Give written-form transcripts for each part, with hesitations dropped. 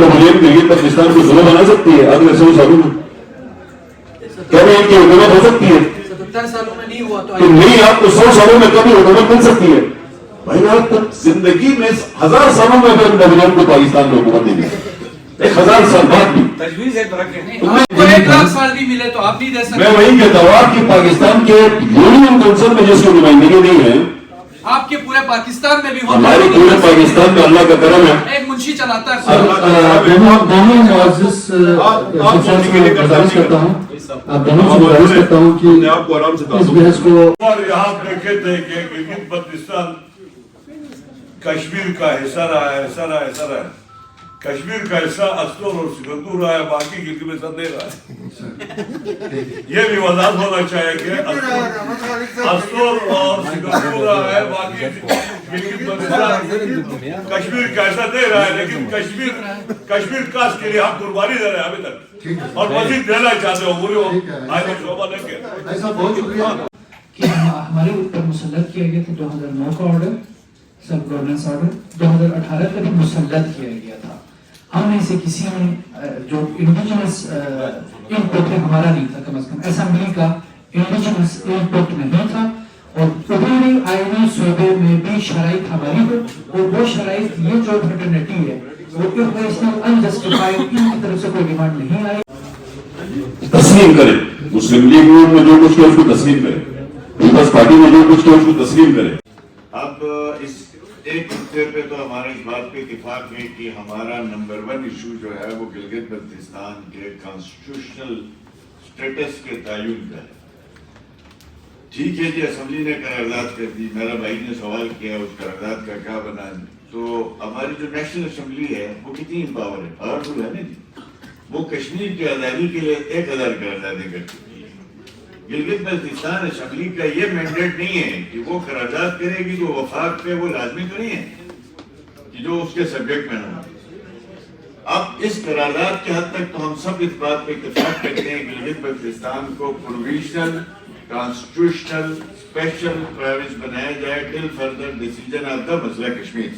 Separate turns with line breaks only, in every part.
پاکستان کو ضلع بنا سکتی ہے اگلے 100 سالوں میں؟ کبھی ان کی حکومت ہو سکتی ہے؟
70 سالوں میں نہیں ہوا
تو نہیں، آپ کو 100 سالوں میں کبھی حکومت مل سکتی ہے؟ بھائی آپ زندگی میں 1000 سالوں میں اگر نوجوان کو پاکستان میں حکومت دیں گے، 1000 سال بعد بھی
تجویز ہے آپ کو 1 لاکھ سال بھی ملے تو آپ نہیں دے سکتے.
میں وہی کہتا ہوں آپ کی پاکستان کے یونین کونسل میں جس کو نمائندگی نہیں ہے،
آپ کے پورے پاکستان میں بھی
ہمارے پورے پاکستان میں اللہ کا کرم ہے.
ایک منشی چلاتا ہے.
دونوں معزز گزارش کرتا ہوں، آپ دونوں سے گزارش کرتا ہوں کہ اس بحث کو.
اور یہاں پہ کہتے ہیں کہ گلگت بلتستان کشمیر کا حصہ رہا ہے. کشمیر کا حصہ استور اور سکندور رہا ہے، باقی گلگت بلتستان نہیں رہا ہے. یہ بھی وضاحت ہونا چاہیے کہ استور اور سکندور رہا ہے، باقی گلگت بلتستان کشمیر کا حصہ نہیں رہا ہے. لیکن کشمیر کاس کے لیے ہم قربانی دے رہے ہیں ابھی تک، اور مزید دینا چاہتے ہو. پوری آئین شعبہ لے کے
ایسا بہت شکریہ
کہ ہمارے اوپر مسلط کیا گیا تھا 2009 کا آرڈر، سب گورننس آرڈر 2018 کا بھی مسلط کیا گیا تھا. ہم میں سے کسی نے جو انڈیجنس ان پٹ ہمارا نہیں تھا، کم از کم اسمبلی کا انڈیجنس ان پٹ نہیں تھا، اور ابھی آئینی صوبے میں بھی شرائط ہماری ہو، اور وہ شرائط یہ جو فیٹرنیٹی ہے وہ irrational unjustified ان کی طرف سے کوئی ڈیمانڈ نہیں آئی.
تسلیم کرے. مسلم لیگ میں جو کچھ کیا اس کو تسلیم کرے، پیپلز پارٹی میں جو کچھ کیا اس کو تسلیم کرے.
اب اس ایک نقطے پہ تو ہمارے اس بات پہ اتفاق ہے کہ ہمارا نمبر 1 ایشو جو ہے وہ گلگت بلتستان کے کانسٹیٹیوشنل سٹیٹس کے تعین کا ہے. ٹھیک ہے جی، اسمبلی نے قرارداد کر دی، میرا بھائی نے سوال کیا اس قرارداد کا کیا بنا. تو ہماری جو نیشنل اسمبلی ہے وہ کتنی امپاور ہے، پاورفل ہے نا جی. وہ کشمیر کی آزادی کے لیے 1000 قراردادیں کر چکی ہے. گلگت بلتستان اسمبلی کا یہ مینڈیٹ نہیں ہے کہ وہ قرارداد کرے گی تو وفاق پہ وہ لازمی تو نہیں ہے کہ جو اس کے سبجیکٹ میں نہ. اب اس قرارداد کے حد تک تو ہم سب اس بات پہ اتفاق کرتے ہیں کہ گلگت بلتستان کو پروویژنل کانسٹیٹیوشنل اسپیشل پروونس بنایا جائے ٹل فردر ڈیسیجن آف دا مسئلہ کشمیر.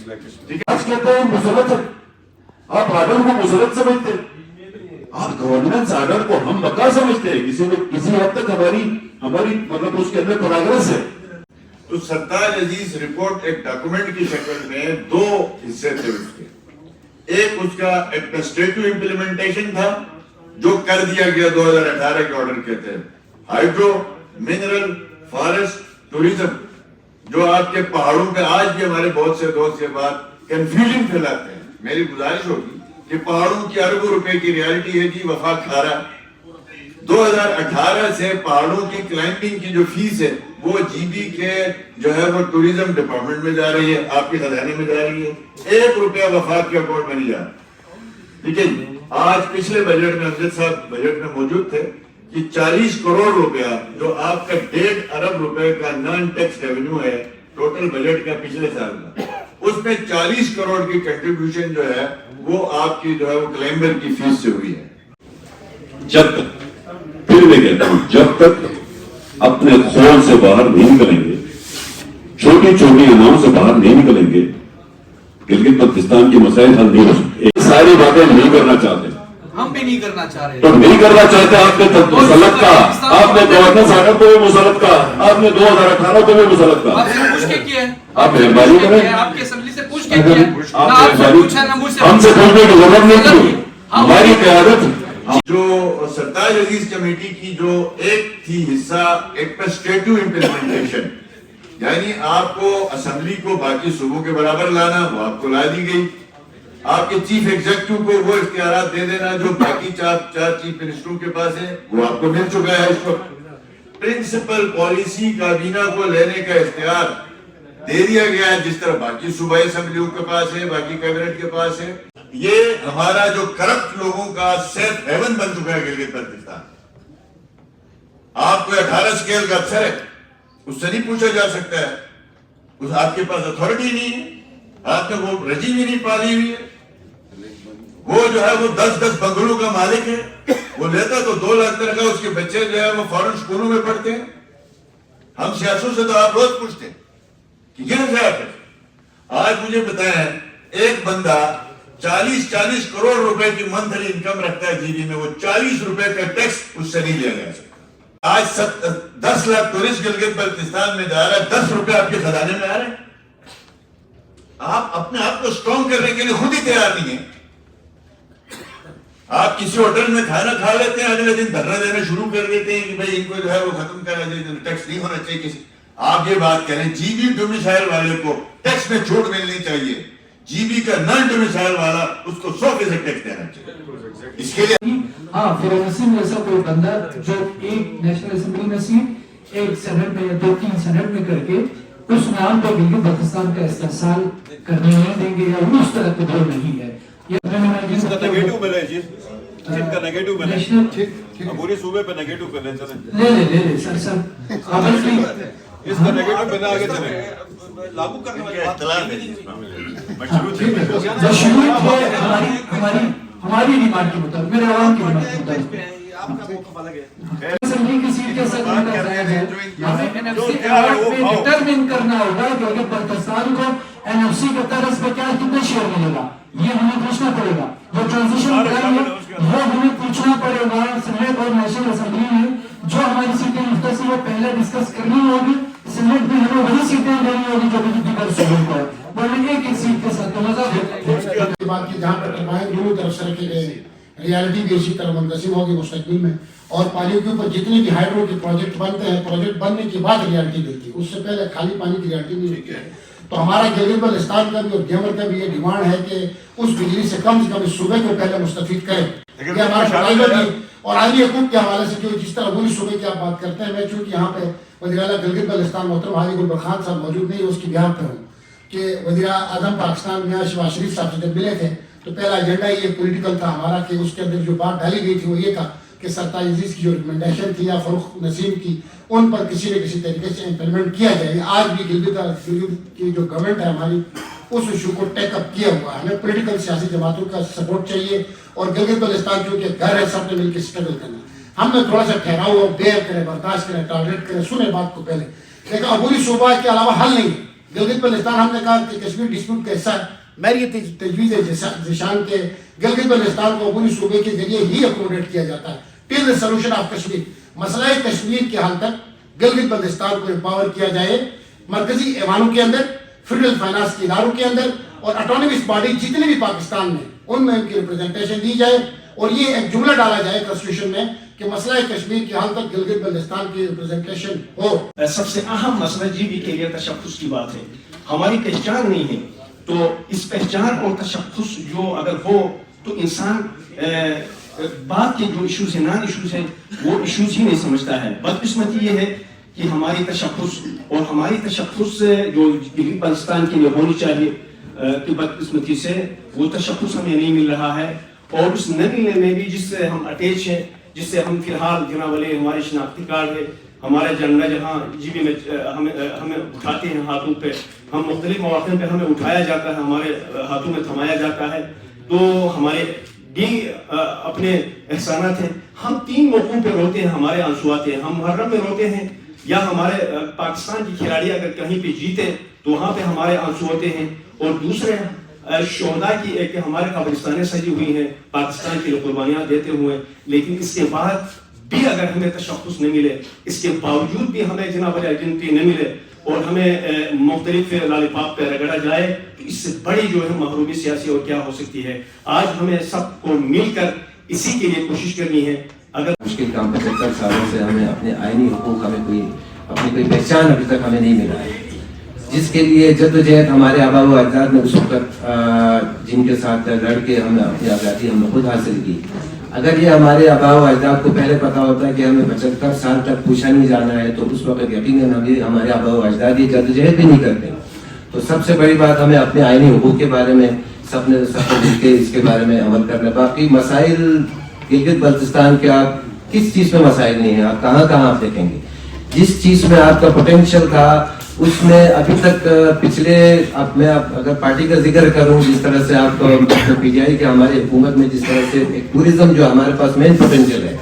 آج کہتے ہیں مسلط ہے، آپ آرڈر کو مسلط سمجھتے ہیں، آپ گورننس آرڈر کو ہم بقا سمجھتے ہیں. کسی حد تک ہماری مطلب اس کے اندر پروگریس ہے.
تو سرتاج عزیز رپورٹ ایک ڈاکومنٹ کی شکل میں 2 حصے تھے اس کے. ایک اس کا ایڈمنسٹریٹو امپلیمنٹیشن تھا جو کر دیا گیا 2018 کے آرڈر کے تحت. ہائیڈرو، منرل، فارسٹ، ٹوریزم، جو آپ کے پہاڑوں پہ آج بھی ہمارے بہت سے دوست یہ بات کنفیوژن پھیلاتے ہیں. میری گزارش ہوگی کہ پہاڑوں کی اربوں روپے کی ریالٹی ہے جی وفاق کھارا. 2018 سے پہاڑوں کی کلائمبنگ کی جو فیس ہے وہ جی بی کے جو ہے وہ ٹوریزم ڈپارٹمنٹ میں جا رہی ہے، آپ کے خزانے میں جا رہی ہے. 1 روپیہ وفاق کے اکاؤنٹ میں نہیں جا رہا. لیکن آج پچھلے بجٹ میں امجد صاحب بجٹ میں موجود تھے کہ 40 کروڑ روپیہ جو آپ کا 1.5 ارب روپے کا نان ٹیکس ریونیو ہے ٹوٹل بجٹ کا پچھلے سال کا، اس میں 40 کروڑ کی کنٹریبیوشن جو ہے وہ آپ کی جو ہے وہ کلائمبر کی فیس سے ہوئی ہے.
جب تک، پھر میں کہتا ہوں، جب تک اپنے خول سے باہر نہیں نکلیں گے، چھوٹی چھوٹی اناؤں سے باہر نہیں نکلیں گے، گلگت بلتستان کی مسائل حل نہیں ہو سکتے. یہ ساری باتیں نہیں کرنا چاہتے،
ہم بھی نہیں کرنا چاہ رہے.
تو نہیں کرنا چاہتے. آپ نے مسلط کہا، آپ نے گورننس آرڈر کو بھی مسلط کہا، آپ نے 2018 کو بھی مسلط کہا.
آپ سے پوچھ کے کیا ہے؟
آپ مہربانی کریں،
آپ کی اسمبلی سے پوچھ کے کیا ہے؟ آپ سے پوچھا نہ مجھ سے.
ہم سے پوچھنے کی ضرورت نہیں تھی. ہماری قیادت
جو سرتاج عزیز کمیٹی کی جو ایک تھی حصہ ایڈمنسٹریٹو امپلیمنٹیشن، یعنی آپ کو اسمبلی کو باقی صوبوں کے برابر لانا، وہ آپ کو لا دی گئی. آپ کے چیف ایگزیکٹو کو وہ اختیارات دے دینا جو باقی 4 چیف منسٹروں کے پاس ہے، وہ آپ کو مل چکا ہے. اس وقت پرنسپل پالیسی کابینہ کو لینے کا اختیار دے دیا گیا ہے، جس طرح باقی صوبائی اسمبلیوں کے پاس ہے، باقی کیبنٹ کے پاس ہے. یہ ہمارا جو کرپٹ لوگوں کا سیف ہیون بن چکا ہے گلگت بلتستان. آپ کو 18 اسکیل کا افسر ہے، اس سے نہیں پوچھا جا سکتا ہے، اس آپ کے پاس اتھارٹی نہیں ہے، آپ نے وہ رجی بھی نہیں پالی ہوئی ہے. وہ جو ہے وہ 10 بنگلوں کا مالک ہے، وہ لیتا تو 2 لاکھ تنخواہ، اس کے بچے جو ہے وہ فورن اسکولوں میں پڑھتے ہیں. ہم سیاسوں سے تو آپ روز پوچھتے ہیں کہ کیوں سے آپ. آج مجھے بتائیں ایک بندہ 40 करोड़ रुपए की मंथली इनकम रखता है जीबी में, वो 40 रुपए का टैक्स उससे नहीं लिया जा सकता। आज 10 लाख टूरिस्ट गिलगित बल्तिस्तान में जा रहा है, 10 रुपए आपके खजाने में आ रहे हैं। आप अपने आप को स्ट्रॉन्ग करने के लिए खुद ही तैयार नहीं है। आप किसी होटल में खाना खा लेते हैं, अगले दिन धरना देना शुरू कर देते हैं कि भाई इनको जो है वो खत्म करना चाहिए, टैक्स नहीं होना चाहिए किसी। आप ये बात करें, जीबी डोमिसाइल वाले को टैक्स में छूट मिलनी चाहिए, जीबी का नॉन डोमिसाइल वाला उसको 100% टैक्स देना चाहिए। इसके लिए
हाँ, फिर नसीम जैसा कोई बंदा जो एक नेशनल असेंबली में सीट, एक सेनेट में या 2-3 सेनेट में करके उस नाम पर गिलगित बल्तिस्तान का इस्तेमाल करने नहीं देंगे या उस तरह का वो नहीं है।
इसका नेगेटिव मिले चीज, जिनका नेगेटिव मिले, पूरे सूबे पे नेगेटिव मिले, चले
ले सर
इसका नेगेटिव बिना आगे चले, लागू करने वाली बात
हमारी डिमांड के मुताबिक, मेरे आवाम की डिमांड के मुताबिक
आपका मौका अलग है।
असेंबली की सीट के साथ हमें एनएफसी अवार्ड पे डिटरमिन करना होगा कि अगर बल्तिस्तान को एनएफसी के तरफ पे क्या कितना शेयर मिलेगा, ये हमें पूछना पड़ेगा। जो ट्रांजिशन प्लान है वो हमें पूछना पड़ेगा सेनेट और नेशनल असेंबली में। जो हमारी सीटें मुख्तसर वो पहले डिस्कस करनी होगी, सेनेट में हमें वही सीटें लेनी होगी जो भी दीगर सूबों को है, वरना एक सीट के साथ तो मजा
के बाद की जहाँ पर टरबाइन दोनों तरफ से रखे गए, रियलिटी भी इसी तरह मुंतसिम होगी मुस्तकबिल में। और पानी के ऊपर जितने भी हाइड्रो के प्रोजेक्ट बनते हैं, प्रोजेक्ट बनने के बाद रियलिटी मिलती है, उससे पहले खाली पानी की रियलिटी नहीं होती है। तो हमारा गिलगित बल्तिस्तान का भी और गेमर का भी ये डिमांड है कि उस बिजली से कम इस सूबे को पहले मुस्तफीद करें। ये हमारा शराइ और आली हुकूक के हवाले से जो जिस तरह पूरी सूबे की आप बात करते हैं, मैं चूँकि यहाँ पे वज़ीर-ए-आला गिलगित बल्तिस्तान मोहतरम हाजी गुलबर खान साहब मौजूद नहीं है, उसकी बिहार पर हूँ कि वज़ीर-ए-आज़म पाकिस्तान मियां शहबाज शरीफ साहब से जब मिले थे तो पहला एजेंडा ये पॉलिटिकल था हमारा कि उसके अंदर जो बात डाली गई थी वो ये था कि सरताज अजीज की जो रिकमेंडेशन थी या फरूख नसीम की, उन पर किसी न किसी तरीके से इम्प्लीमेंट किया जाए। आज भी गिलगित की जो गवर्नमेंट है हमारी उस इशू को टेकअप किया हुआ है। हमें पॉलिटिकल सियासी जमातों का सपोर्ट चाहिए और गिलगित बल्तिस्तान क्योंकि घर है, सबने मिलकर स्ट्रगल करना। हमने थोड़ा सा ठहराव और बेयर करें, बर्दाश्त करें, टॉलरेट करें, सुने बात को पहले, लेकिन अबूरी सूबा के अलावा हल नहीं है। गिलगित बल्तिस्तान हमने कहा कि कश्मीर डिस्प्यूट का हिस्सा है, मेरी तजवीज़ जिशान के गिलगित बल्तिस्तान को अबूरी सूबे के जरिए ही अकोमोडेट किया जाता है till the solution of Kashmir. मसला कश्मीर के हाल तक गिलगित बल्तिस्तान को एम्पावर किया जाए, मरकजी ऐवानों के अंदर, फेडरल फाइनेंस के इदारों के अंदर और ऑटोनॉमस बॉडी जितने भी पाकिस्तान में, उनमें उनकी रिप्रेजेंटेशन दी जाए और ये एक जुमला डाला जाए कॉन्स्टिट्यूशन में कि मसला कश्मीर के हाल तक गिलगित बल्तिस्तान की रिप्रेजेंटेशन हो।
सबसे अहम मसला जीबी के लिए तशख्खुस की बात है। हमारी पहचान नहीं है, तो इस पहचान और तशख्खुस जो अगर हो तो इंसान बात के जो इश्यूज हैं, नॉन इश्यूज हैं, वो इश्यूज ही नहीं समझता है। बदकिस्मती ये है कि हमारी तशख्खुस और हमारी तशख्खुस जो गिलगित बल्तिस्तान के लिए होनी चाहिए कि बदकिस्मती से वो तशख्खुस हमें नहीं मिल रहा है। और उस न मिलने में भी जिससे हम अटैच हैं, जिससे हम फिलहाल जनाब वाले हमारे शनाख्ती कार्ड है, हमारे झंडा जहाँ जीबी में हमें उठाते हैं हाथों पे, हम मुख्तलिफ मौक़े पे हमें उठाया जाता है, हमारे हाथों में थमाया जाता है, तो हमारे भी अपने एहसानात हैं। हम 3 मौक़ों पे रोते हैं, हमारे आंसू आते हैं। हम मुहर्रम में रोते हैं या हमारे पाकिस्तान की खिलाड़ी अगर कहीं पे जीते तो वहाँ पे हमारे आंसू होते हैं। और दूसरे शोहदा की एक हमारे कब्रिस्तानें सजी हुई हैं पाकिस्तान के लिए कुर्बानियाँ देते हुए, लेकिन इसके बाद भी अगर हमें तशख्खुस नहीं मिले, इसके बावजूद भी हमें जनाब आइडेंटिटी नहीं मिले और हमें मुख्तलिफ लालिपाप पे रगड़ा जाए, तो इससे बड़ी जो है महरूमी सियासी और क्या हो सकती है। आज हमें सबको मिलकर इसी के लिए कोशिश करनी है। अगर
मुश्किल काम 75 सालों से हमें अपने आईनी हुकूक, हमें अपनी कोई पहचान अभी तक हमें नहीं मिला है, जिसके लिए जद्दोजहद हमारे आबा व अजदाद ने उस वक्त जिनके साथ लड़ के हमें अपनी आज़ादी हमने खुद हासिल की। अगर ये हमारे आबा व अजदाद को पहले पता होता है कि हमें 75 साल तक पूछा नहीं जाना है, तो उस वक्त यकीनन हमारे आबा व अजदाद ये जद्दोजहद भी नहीं करते। तो सबसे बड़ी बात हमें अपने आईनी हुकूक के बारे में सबने मिलकर इसके बारे में अमल करना। बाकी मसाइल गिलगित बल्तिस्तान के आप किस चीज़ में मसाइल नहीं है, आप कहाँ आप देखेंगे। जिस चीज़ में आपका पोटेंशियल था उसमें अभी तक पिछले, अब मैं अगर पार्टी का जिक्र करूं, जिस तरह से आप पीटीआई के हमारी हुकूमत में जिस तरह से एक टूरिज्म जो हमारे पास मेन पोटेंशियल है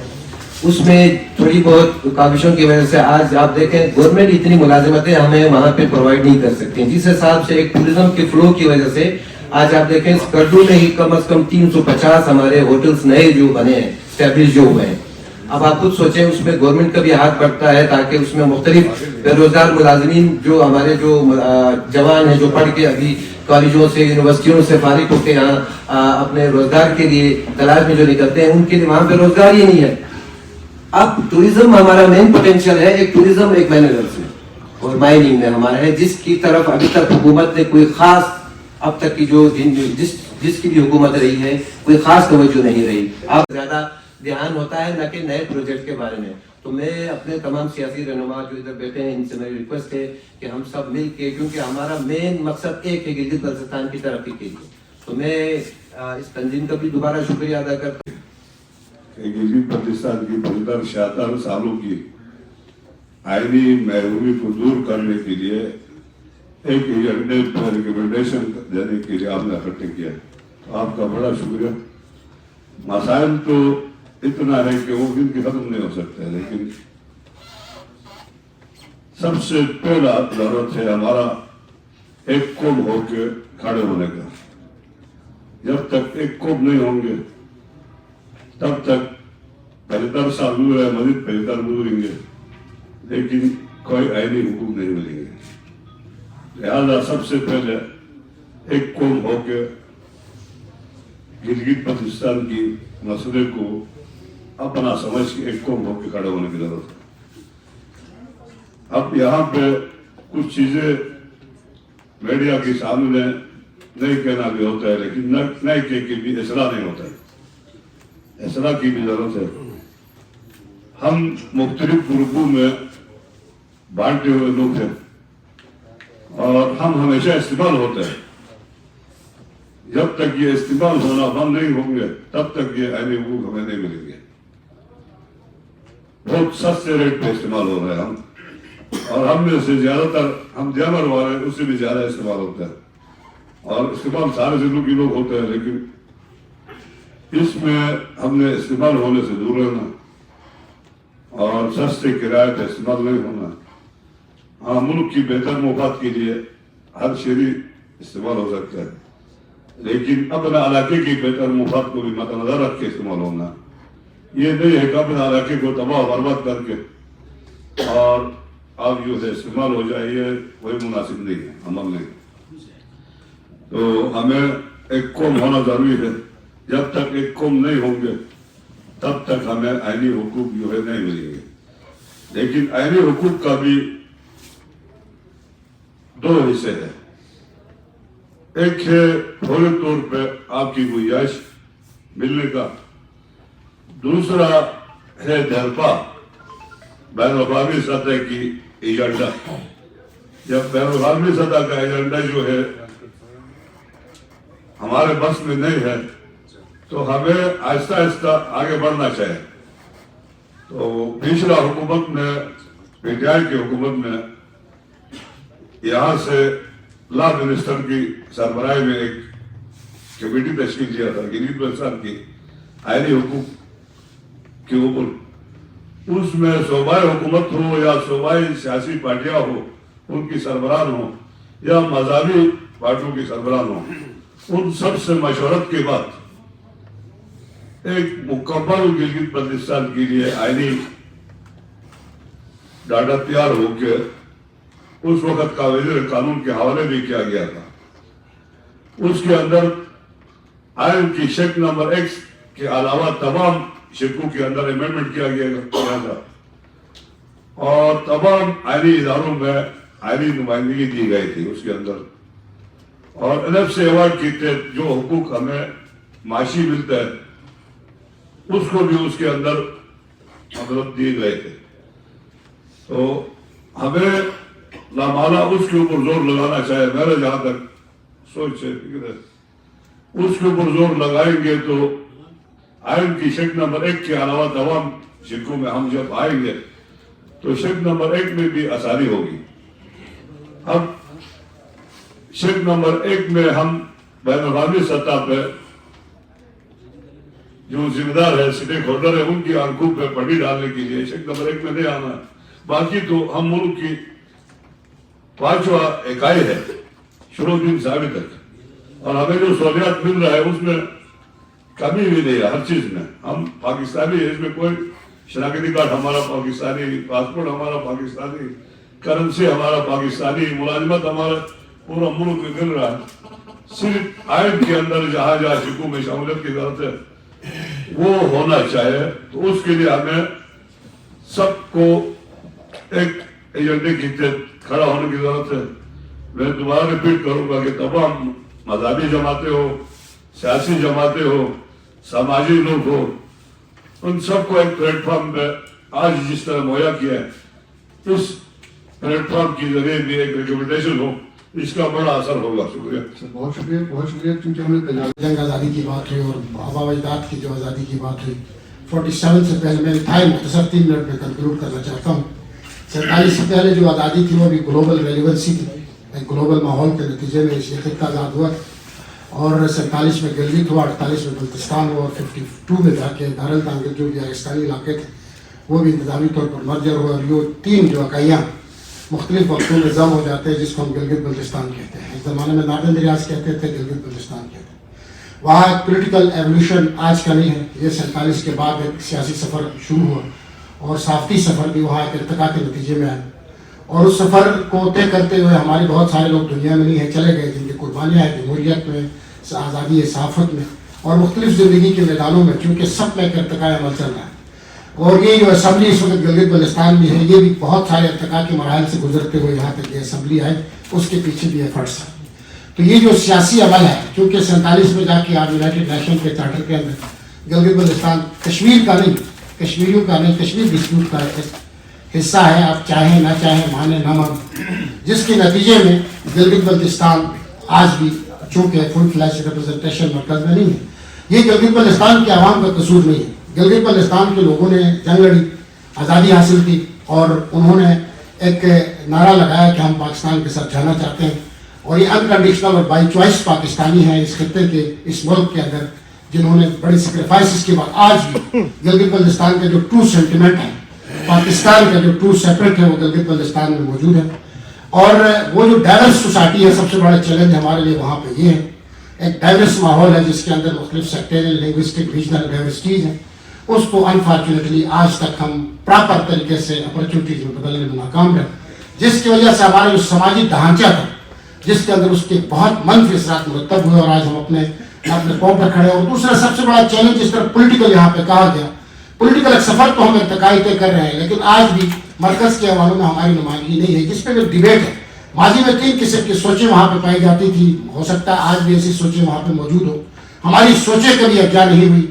उसमें थोड़ी बहुत काविशों की वजह से आज आप देखें गवर्नमेंट इतनी मुलाजिमतें हमें वहाँ पे प्रोवाइड नहीं कर सकती, जिस हिसाब से एक टूरिज्म के फ्लो की वजह से आज आप देखें स्कर्दू में ही कम से कम 350 हमारे होटल्स नए जो बने हैं, स्टैब्लिश जो हुए हैं। अब आप खुद सोचें, उसमें गवर्नमेंट का भी हाथ बढ़ता है ताकि उसमें मुख्तलिफ बेरोजगार मुलाजमीन जो हमारे जो जवान हैं, जो पढ़ के अभी कॉलेजों से यूनिवर्सिटियों से फारिग होकर यहाँ अपने रोजगार के लिए तलाश में जो निकलते हैं, उनके लिए वहाँ पे रोजगार ही नहीं है। अब टूरिज्म हमारा मेन पोटेंशियल है, एक टूरिज्म एक मिनरल्स में और माइनिंग में हमारा है, जिसकी तरफ अभी तक हुकूमत ने कोई खास अब तक की जो जिसकी भी हुकूमत रही है कोई खास तवज्जो नहीं रही। अब ज्यादा ध्यान होता है न कि नए प्रोजेक्ट के बारे में। तो मैं अपने तमाम सियासी रहनुमा जो इधर बैठे हैं, इनसे मेरी रिक्वेस्ट है कि हम सब मिल के, क्योंकि हमारा मेन मकसद एक है गिलगित बल्तिस्तान की तरक्की के लिए, तो मैं इस तंजीम का भी दोबारा शुक्रिया अदा करता हूँ।
गिलगित बल्तिस्तान की 75 सालों की आईनी महरूमी को दूर करने के लिए एक एजेंडे पर रिकमेंडेशन देने के लिए आपने इकट्ठे किया, तो आपका बड़ा शुक्रिया। मसाइल तो इतना है कि वो दिन के खत्म नहीं हो सकते, लेकिन सबसे पहला जरूरत है हमारा एक कौम होकर खड़े होने का। जब तक एक कौम नहीं होंगे तब तक 75 साल दूर है, मजीद 75 गुजरेंगे, लेकिन कोई आईनी हुकूक नहीं मिलेंगे। लिहाजा सबसे पहले एक कौम होकर गिलगित बल्तिस्तान की मसले को अपना समझ के एक कौम होकर खड़े होने की जरूरत है। अब यहाँ पे कुछ चीजें मीडिया के सामने नहीं कहना भी होता है, लेकिन नहीं कह के भी इसरा नहीं होता है, इसरा की भी जरूरत है। हम मुख्तलिफ ग्रुपों में बांटे हुए लोग हैं और हम हमेशा इस्तेमाल होते हैं। जब तक ये इस्तेमाल होना बंद नहीं होंगे तब तक ये आईनी हुकूक हमें नहीं मिलेंगे। बहुत सस्ते रेट पे इस्तेमाल हो रहे हैं हम, और हम में से ज्यादातर हम जानवर वाले उससे भी ज्यादा इस्तेमाल होता है, और इस्तेमाल सारे जिलों के लोग होते हैं, लेकिन इसमें हमने इस्तेमाल होने से दूर रहना और सस्ते किराए पे इस्तेमाल नहीं होना। हाँ, मुल्क की बेहतर मुफाद के लिए हर शहरी इस्तेमाल हो सकता है, लेकिन अपने इलाके की बेहतर मुफाद को भी मद्देनजर रख के इस्तेमाल होना। ये नहीं है कि अपने इलाके को तबाह बर्बाद करके और अब जो है इस्तेमाल हो जाए, ये वही मुनासिब नहीं है, अमल नहीं। तो हमें एक कौम होना जरूरी है। जब तक एक कौम नहीं होंगे तब तक हमें आईनी हुकूक जो है नहीं मिलेंगे। लेकिन आईनी हुकूक का भी दो हिस्से हैं। एक है फौरी तौर पे आपकी गुंजाइश मिलने का, दूसरा है दरपा बैन-उल-अक़वामी सतह की एजेंडा। जब बैन-उल-अक़वामी सतह का एजेंडा जो है हमारे बस में नहीं है तो हमें आहिस्ता आहिस्ता आगे बढ़ना चाहिए। तो पिछला हुकूमत में, पीटीआई की हुकूमत में, यहाँ से लॉ मिनिस्टर की सरबराही में एक कमेटी तश्कील किया था गिलगित बल्तिस्तान की आईनी हुकूक के ऊपर। उसमें सूबाई हुकूमत हो या सूबाई सियासी पार्टियां हो, उनकी सरबराह हो या मजहबी पार्टियों की सरबराह हो, उन सब से मशवरत के बाद एक मुकम्मल गिलगित बल्तिस्तान के लिए आईनी डाटा तैयार होकर उस वक्त का वज़ीर कानून के हवाले भी किया गया था। उसके अंदर आइन की शेक नंबर X के अलावा तमाम शेकों के अंदर अमेंडमेंट किया था और तमाम आईनी इदारों में आईनी नुमाइंदगी दी गई थी उसके अंदर। और एनएफ से अवार्ड के तहत जो हुकूक हमें माशी मिलता है उसको भी उसके अंदर मतलब दिए गए थे। तो हमें लामाला उसके ऊपर जोर लगाना चाहिए। मेरा जहां तक सोच है, उसके ऊपर जोर लगाएंगे तो आइन की शेक नंबर 1 के अलावा तमाम शेकों में हम जब आएंगे तो शेक नंबर 1 में भी आसानी होगी। अब शेक नंबर 1 में हम बैन-उल-अक़वामी सतह पे जो जिम्मेदार है, स्टेक होल्डर है, उनकी आंखों पे पट्टी डालने के लिए शेक नंबर 1 में नहीं आना। बाकी तो हम मुल्क की 5वां इकाई है शुरू दिन साबित तक,
और हमें जो सहूलियात मिल रहा है उसमें कमी भी नहीं है हर चीज में। हम पाकिस्तानी है, इसमें कोई शनाख्ती कार्ड हमारा पाकिस्तानी, पासपोर्ट हमारा पाकिस्तानी, करेंसी हमारा पाकिस्तानी, मुलाजिमत हमारा पूरा मुल्क में मिल रहा है। सिर्फ आयन के अंदर जहाँ जहाँ शिकू में शमूलियत की जरूरत है वो होना चाहिए। तो उसके लिए हमें सबको एक एजेंडे की खड़ा होने की जरूरत है। मैं दोबारा रिपीट करूंगा कि तमाम मजहबी जमातें हो, सियासी जमातें हो, सामाजिक लोग हो, उन सबको एक प्लेटफॉर्म पे आज जिस तरह मुहैया किया है, उस प्लेटफॉर्म के जरिए भी एक रिकमेंडेशन हो, इसका बड़ा असर होगा। शुक्रिया,
बहुत शुक्रिया, बहुत शुक्रिया। क्योंकि हमने
जंग आज़ादी की बात हुई और आबा व अजदाद की जो आज़ादी की बात हुई, 47 से पहले मैं इंतहाई मुख्तसर 3 मिनट में कंक्लूड करना चाहता हूँ। 47 से पहले जो आज़ादी थी वो भी ग्लोबल रेलिवेंसी थी, एक ग्लोबल माहौल के नतीजे में ये खित्ता आज़ाद हुआ और 47 में गिलगित हुआ, 48 में बल्तिस्तान हुआ और 52 में जाके दारुल तांगिल जो यागिस्तानी इलाके थे वो भी इंतजामी तौर पर मर्जर हुआ और ये 3 जो इकाइयाँ मुख्तलिफ वक्तों में जम हो जाते हैं जिसको हम गिलगित बल्तिस्तान कहते हैं। एक ज़माने में नार्दर्न रियाज कहते थे, गिलगित बल्तिस्तान कहते हैं। वहाँ एक पोलिटिकल एवोल्यूशन आज का नहीं है, ये 47 के बाद एक सियासी सफ़र शुरू हुआ और साफ्ती सफ़र भी वहाँ एक इर्तिका के नतीजे में आया और उस सफ़र को तय करते हुए हमारे बहुत सारे लोग दुनिया में नहीं है चले गए जिनकी कुर्बानियाँ हैं जमहूरियत में, आज़ादी सहाफ़त में और मुख्तलिफ ज़िंदगी के मैदानों में, चूँकि सब में एक इर्तिका अमल चल रहा है। और ये जो असम्बली इस वक्त गिलगित बल्तिस्तान में है, ये भी बहुत सारे इर्तिका के मराहल से गुजरते हुए यहाँ तक ये असम्बली है, उसके पीछे भी एफर्ट्स हैं। तो ये जो सियासी अमल है, क्योंकि 47 में जाके आप यूनाइटेड नेशन के चार्टर के अंदर गिलगित बल्तिस्तान कश्मीर का नहीं, कश्मीरियों का नहीं, कश्मीर डिस्प्यूट का हिस्सा है, आप चाहें ना चाहें, माने ना माने, जिसके नतीजे में गिलगित बल्तिस्तान आज भी चूँकि फुल फ्लैश रिप्रेजेंटेशन मरकज़ में नहीं है। ये गिलगित बल्तिस्तान के आवाम का कसूर नहीं है। गिलगित बल्तिस्तान के लोगों ने जंग लड़ी, आज़ादी हासिल की और उन्होंने एक नारा लगाया कि हम पाकिस्तान के साथ जाना चाहते हैं और ये अनकंडीशनल और बाई चॉइस पाकिस्तानी हैं इस खत्ते के, इस मुल्क के अंदर, जिन्होंने बड़ी सेक्रीफाइसेस के बाद आज भी गिलगित बल्तिस्तान का जो ट्रू सेंटिमेंट है, पाकिस्तान का जो ट्रू सेपरेट है, वो गिलगित बल्तिस्तान में मौजूद है। और वो जो डाइवर्स सोसाइटी है, सबसे बड़ा चैलेंज हमारे लिए वहाँ पे ये है, एक डाइवर्स माहौल है जिसके अंदर मुख्तलिफ सेक्टरियल, लिंग्विस्टिक, रीजनल डाइवर्सिटीज़ हैं, उसको अनफॉर्चुनेटली आज तक हम प्रॉपर तरीके से अपॉर्चुनिटीज में बदलने में नाकाम रहे, जिसकी वजह से हमारा जो समाजी ढांचा था, जिसके अंदर उसके बहुत मनफी असरात मुरतब हुए और आज हम अपने पाँव पर खड़े। और दूसरा सबसे बड़ा चैलेंज इस तरह पोलिटिकल यहाँ पे कहा गया, पोलिटिकल एक सफर तो हम इर्तिकाई तय कर रहे हैं, लेकिन आज भी मरकज़ के हवालों में हमारी नुमाइंदगी नहीं है, जिस पर जो डिबेट है। माजी में 3 किस्म की सोचें वहाँ पे पाई जाती थी, हो सकता है आज भी ऐसी सोचें वहाँ पे मौजूद हो। हमारी सोचें कभी यकजा नहीं हुई,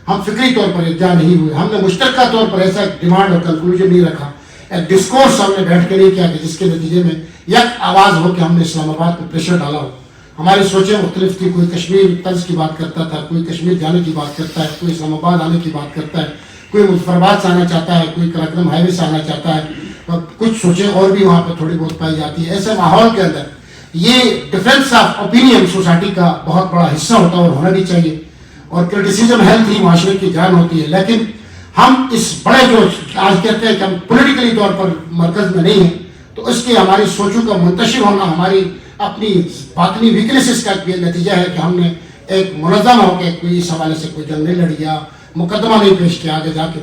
हम फिक्री तौर पर यकजा नहीं हुए, हमने मुश्तरका तौर पर ऐसा डिमांड और कंक्लूजन नहीं रखा, एक डिस्कोर्स हमने बैठ के नहीं किया कि जिसके नतीजे में एक आवाज़ हो कि हमने इस्लामाबाद पर प्रेशर डाला हो। हमारी सोचें मुख्तलिफ थी, कोई कश्मीर तंज की बात करता था, कोई कश्मीर जाने की बात करता है, कोई इस्लामाबाद आने की बात करता है, कोई मुजफ्फराबाद से आना चाहता है, कोई कराक्रम हाईवे से आना चाहता है, कुछ सोचें और भी वहाँ पर थोड़ी बहुत पाई जाती है। ऐसे माहौल के अंदर ये डिफरेंस ऑफ ओपिनियन सोसाइटी का बहुत बड़ा हिस्सा होता है और होना भी चाहिए, और क्रिटिसिज्म हेल्थ ही माशरे की जान होती है। लेकिन हम इस बड़े जो आज कहते हैं कि हम पॉलिटिकली तौर पर मरकज़ में नहीं हैं, तो इसके हमारी सोचों का मुंतशिर होना हमारी अपनी बातनी वीकनेसेस का भी नतीजा है कि हमने एक मुनज़्ज़म होकर कोई इस हवाले से कोई जंग नहीं लड़ी या मुकदमा नहीं पेश किया आगे जाके।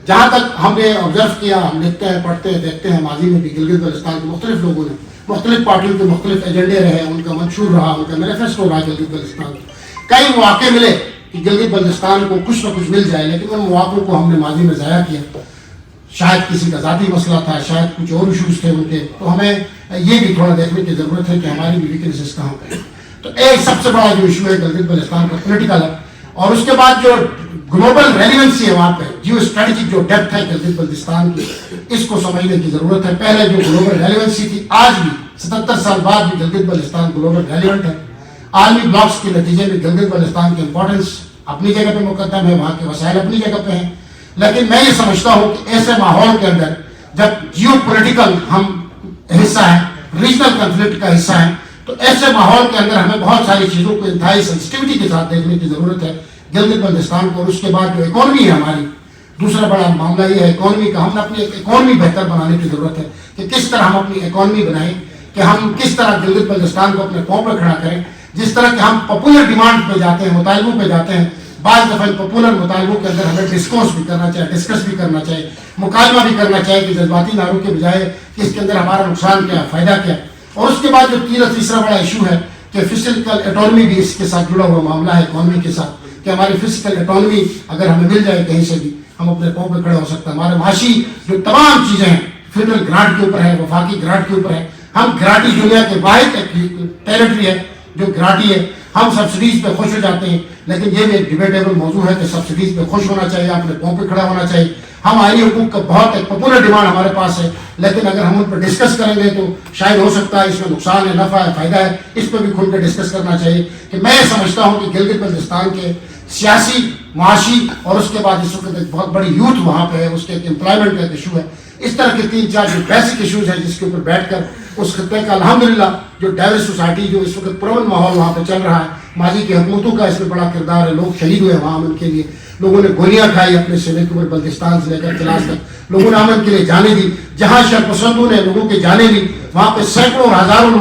जहाँ तक हमने ऑब्जर्व किया, हम लिखते हैं, पढ़ते हैं, देखते हैं, माजी में भी गिलगित बल्तिस्तान के मुख्तलिफ लोगों ने, मुख्तलिफ पार्टियों के मुख्तलिफ एजेंडे रहे, उनका मंशूर रहा, उनका मैनिफेस्टो रहा गिलगित बल्तिस्तान। कई मौके मिले कि गिलगित बल्तिस्तान को कुछ न कुछ मिल जाए, लेकिन उन मौक़ों को हमने माजी में ज़ाया किया। शायद किसी का ज़ाती मसला था, शायद कुछ और इशूज़ थे उनके, तो हमें ये भी थोड़ा देखने की ज़रूरत है कि हमारी भी वीकनेसेस कहाँ पे। तो एक सबसे बड़ा जो इशू है गिलगित बल्तिस्तान का पॉलिटिकल है, और उसके बाद जो ग्लोबल रेलिवेंसी है वहाँ पे, जियो स्ट्रेटेजिक जो डेप्थ है गिलगित बल्तिस्तान की, इसको समझने की ज़रूरत है। पहले जो ग्लोबल रेलिवेंसी थी, आज भी 77 साल बाद भी गिलगित बल्तिस्तान ग्लोबल रेलिवेंट है। आर्मी ब्लॉक्स के नतीजे में गिलगित बल्तिस्तान की इंपॉर्टेंस अपनी जगह पे मुकद्दम है, वहाँ के वसाइल अपनी जगह पे हैं, लेकिन मैं ये समझता हूँ कि ऐसे माहौल के अंदर जब जियो पोलिटिकल हम हिस्सा है, रीजनल कन्फ्लिक्ट का हिस्सा है, तो ऐसे माहौल के अंदर हमें बहुत सारी चीज़ों को इंतहाई सेंसिटिविटी के साथ देखने की ज़रूरत है गिलगित बल्तिस्तान को। और उसके बाद जो इकॉनमी है हमारी, दूसरा बड़ा मामला ये है इकॉनमी का। हमने अपनी इकॉनमी बेहतर बनाने की ज़रूरत है कि किस तरह हम अपनी इकॉनमी बनाएं, कि हम किस तरह गिलगित बल्तिस्तान को अपने पाँव पर खड़ा करें, जिस तरह के हम पॉपुलर डिमांड पे जाते हैं, मुतालबों पे जाते हैं, بعض दफ़ा पॉपुलर मुतालबों के अंदर हमें डिस्कोर्स भी करना चाहिए, डिस्कस भी करना चाहिए, मुकालमा भी करना चाहिए कि जज्बाती नारों के बजाय कि इसके अंदर हमारा नुकसान क्या है, फ़ायदा क्या है। और उसके बाद जो तीसरा बड़ा इशू है कि फिजिकल ऑटोनॉमी भी इसके साथ जुड़ा हुआ मामला है, इकॉनमी के साथ, कि हमारी फिजिकल ऑटोनॉमी अगर हमें मिल जाए कहीं से भी, हम अपने पाँव पर खड़े हो सकते हैं। हमारे माशी जो तमाम चीज़ें हैं फेडरल ग्रांट के ऊपर है, वफाकी ग्रांट के ऊपर है। हम ग्रांटी दुनिया के वाहिद टेरिटरी है जो ग्रांटी है। हम सब्सिडीज पे खुश हो जाते हैं, लेकिन ये भी एक डिबेटेबल मौजू है कि सब्सिडीज पे खुश होना चाहिए, अपने पाँव पे खड़ा होना चाहिए। हम आईनी हुकूक का बहुत एक पॉपुलर डिमांड हमारे पास है, लेकिन अगर हम उन पर डिस्कस करेंगे तो शायद हो सकता है इसमें नुकसान है, नफ़ा है, फ़ायदा है, इस पर भी खुल कर डिस्कस करना चाहिए। कि मैं समझता हूँ कि गिलगित बल्तिस्तान के सियासी, माशी और उसके बाद इस वक्त एक बहुत बड़ी यूथ वहाँ पे है, उसके एक एम्प्लॉयमेंट का इशू है। इस तरह के 3-4 जो बेसिक इशूज़ हैं जिसके ऊपर बैठ कर उस खत्ते का अल्हम्दुलिल्लाह जो डाइवर्स सोसाइटी जो इस वक्त पुरअमन माहौल वहाँ पर चल रहा है, माजी की हुकूमतों का इसमें बड़ा किरदार है। लोग शहीद हुए वहाँ अमन के लिए, लोगों ने गोलियां खाई अपने सिविल के बल्तिस्तान से लेकर क्लास तक, लोगों ने अमन के लिए जाने दी। जहाँ शरपसंदों ने लोगों के जाने दी, वहाँ पे सैकड़ों हजारों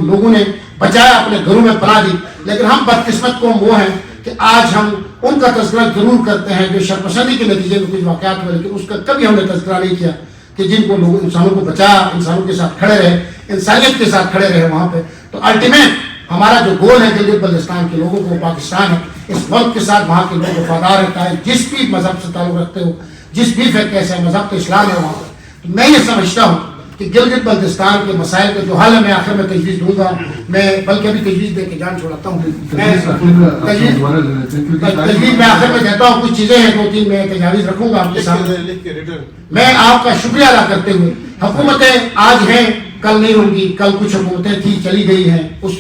लोगों ने बचाया, अपने घरों में पनाह दी। लेकिन हम बदकिस्मत कौम वो हैं कि आज हम उनका तज़किरा जरूर करते हैं जो शरपसंदी के नतीजे में कुछ वाक़यात हुए, लेकिन उसका कभी हमने तज़किरा नहीं किया कि जिनको लोग इंसानों को बचाया, इंसानों के साथ खड़े रहे, इंसानियत के साथ खड़े रहे वहाँ पे। तो अल्टीमेट हमारा जो गोल है गिलगित बल्तिस्तान के लोगों को, पाकिस्तान है, इस मुल्क के साथ वहाँ के लोग वफादार रहता है, जिस भी मजहब से ताल्लुक़ रखते हो, जिस भी फ़िक़्ह से मजहब तो इस्लाम है वहाँ पर। तो मैं ये समझता हूँ कि गिलगित बल्तिस्तान के मसाइल का जो हल है मैं आखिर में तजवीज़ दूंगा, मैं बल्कि अभी तजवीज़ दे के जान छोड़ाता हूँ। तजवीज़ मैं आखिर में देता हूँ, कुछ चीज़ें हैं 2-3 मैं तजावीज़ रखूँगा आपके सामने। मैं आपका शुक्रिया अदा करते हुए, हुकूमतें आज हैं कल नहीं होंगी, कल कुछ हुकूमतें थी चली गई हैं, उस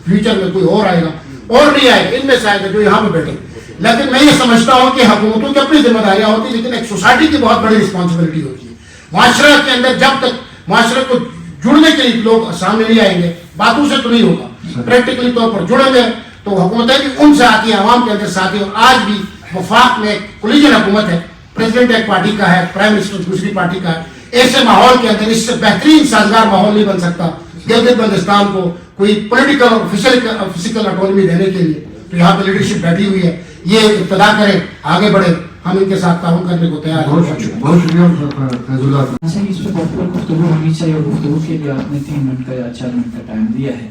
फ्यूचर में कोई और आएगा और नहीं आएगा, इनमें से आएगा जो यहाँ पे बैठे। लेकिन मैं ये समझता हूँ कि हुकूमतों की अपनी जिम्मेदारियाँ होती हैं, लेकिन एक सोसाइटी की बहुत बड़ी रिस्पॉन्सिबिलिटी होती है। माशरा के अंदर जब तक माशरे को जुड़ने के लिए लोग सामने नहीं आएंगे, बातों से तो नहीं होगा, प्रैक्टिकली तौर पर जुड़ेंगे तो हुकूमतें भी उनसे आती हैं, आवाम के अंदर से आती है। और आज भी वफाक में कोलिजन हुकूमत है, प्रेसिडेंट एक पार्टी का है, प्राइम मिनिस्टर दूसरी पार्टी का है। ऐसे माहौल के अंदर इससे बेहतरीन साजगार माहौल नहीं बन सकता गिलगित बल्तिस्तान को कोई पॉलिटिकल और फिजिकल ऑटोनॉमी देने के लिए। तो यहाँ पे लीडरशिप बैठी हुई है, ये इब्तिदा करें, आगे बढ़े, हम इनके साथ ताउन करने को तैयार हैं।
बहुत शुक्रिया फैजुल्लाह।
इस पर भरपूर गुफ्तगू होनी चाहिए और गुफ्तगू के लिए आपने 3 मिनट का या 4 मिनट का टाइम दिया है।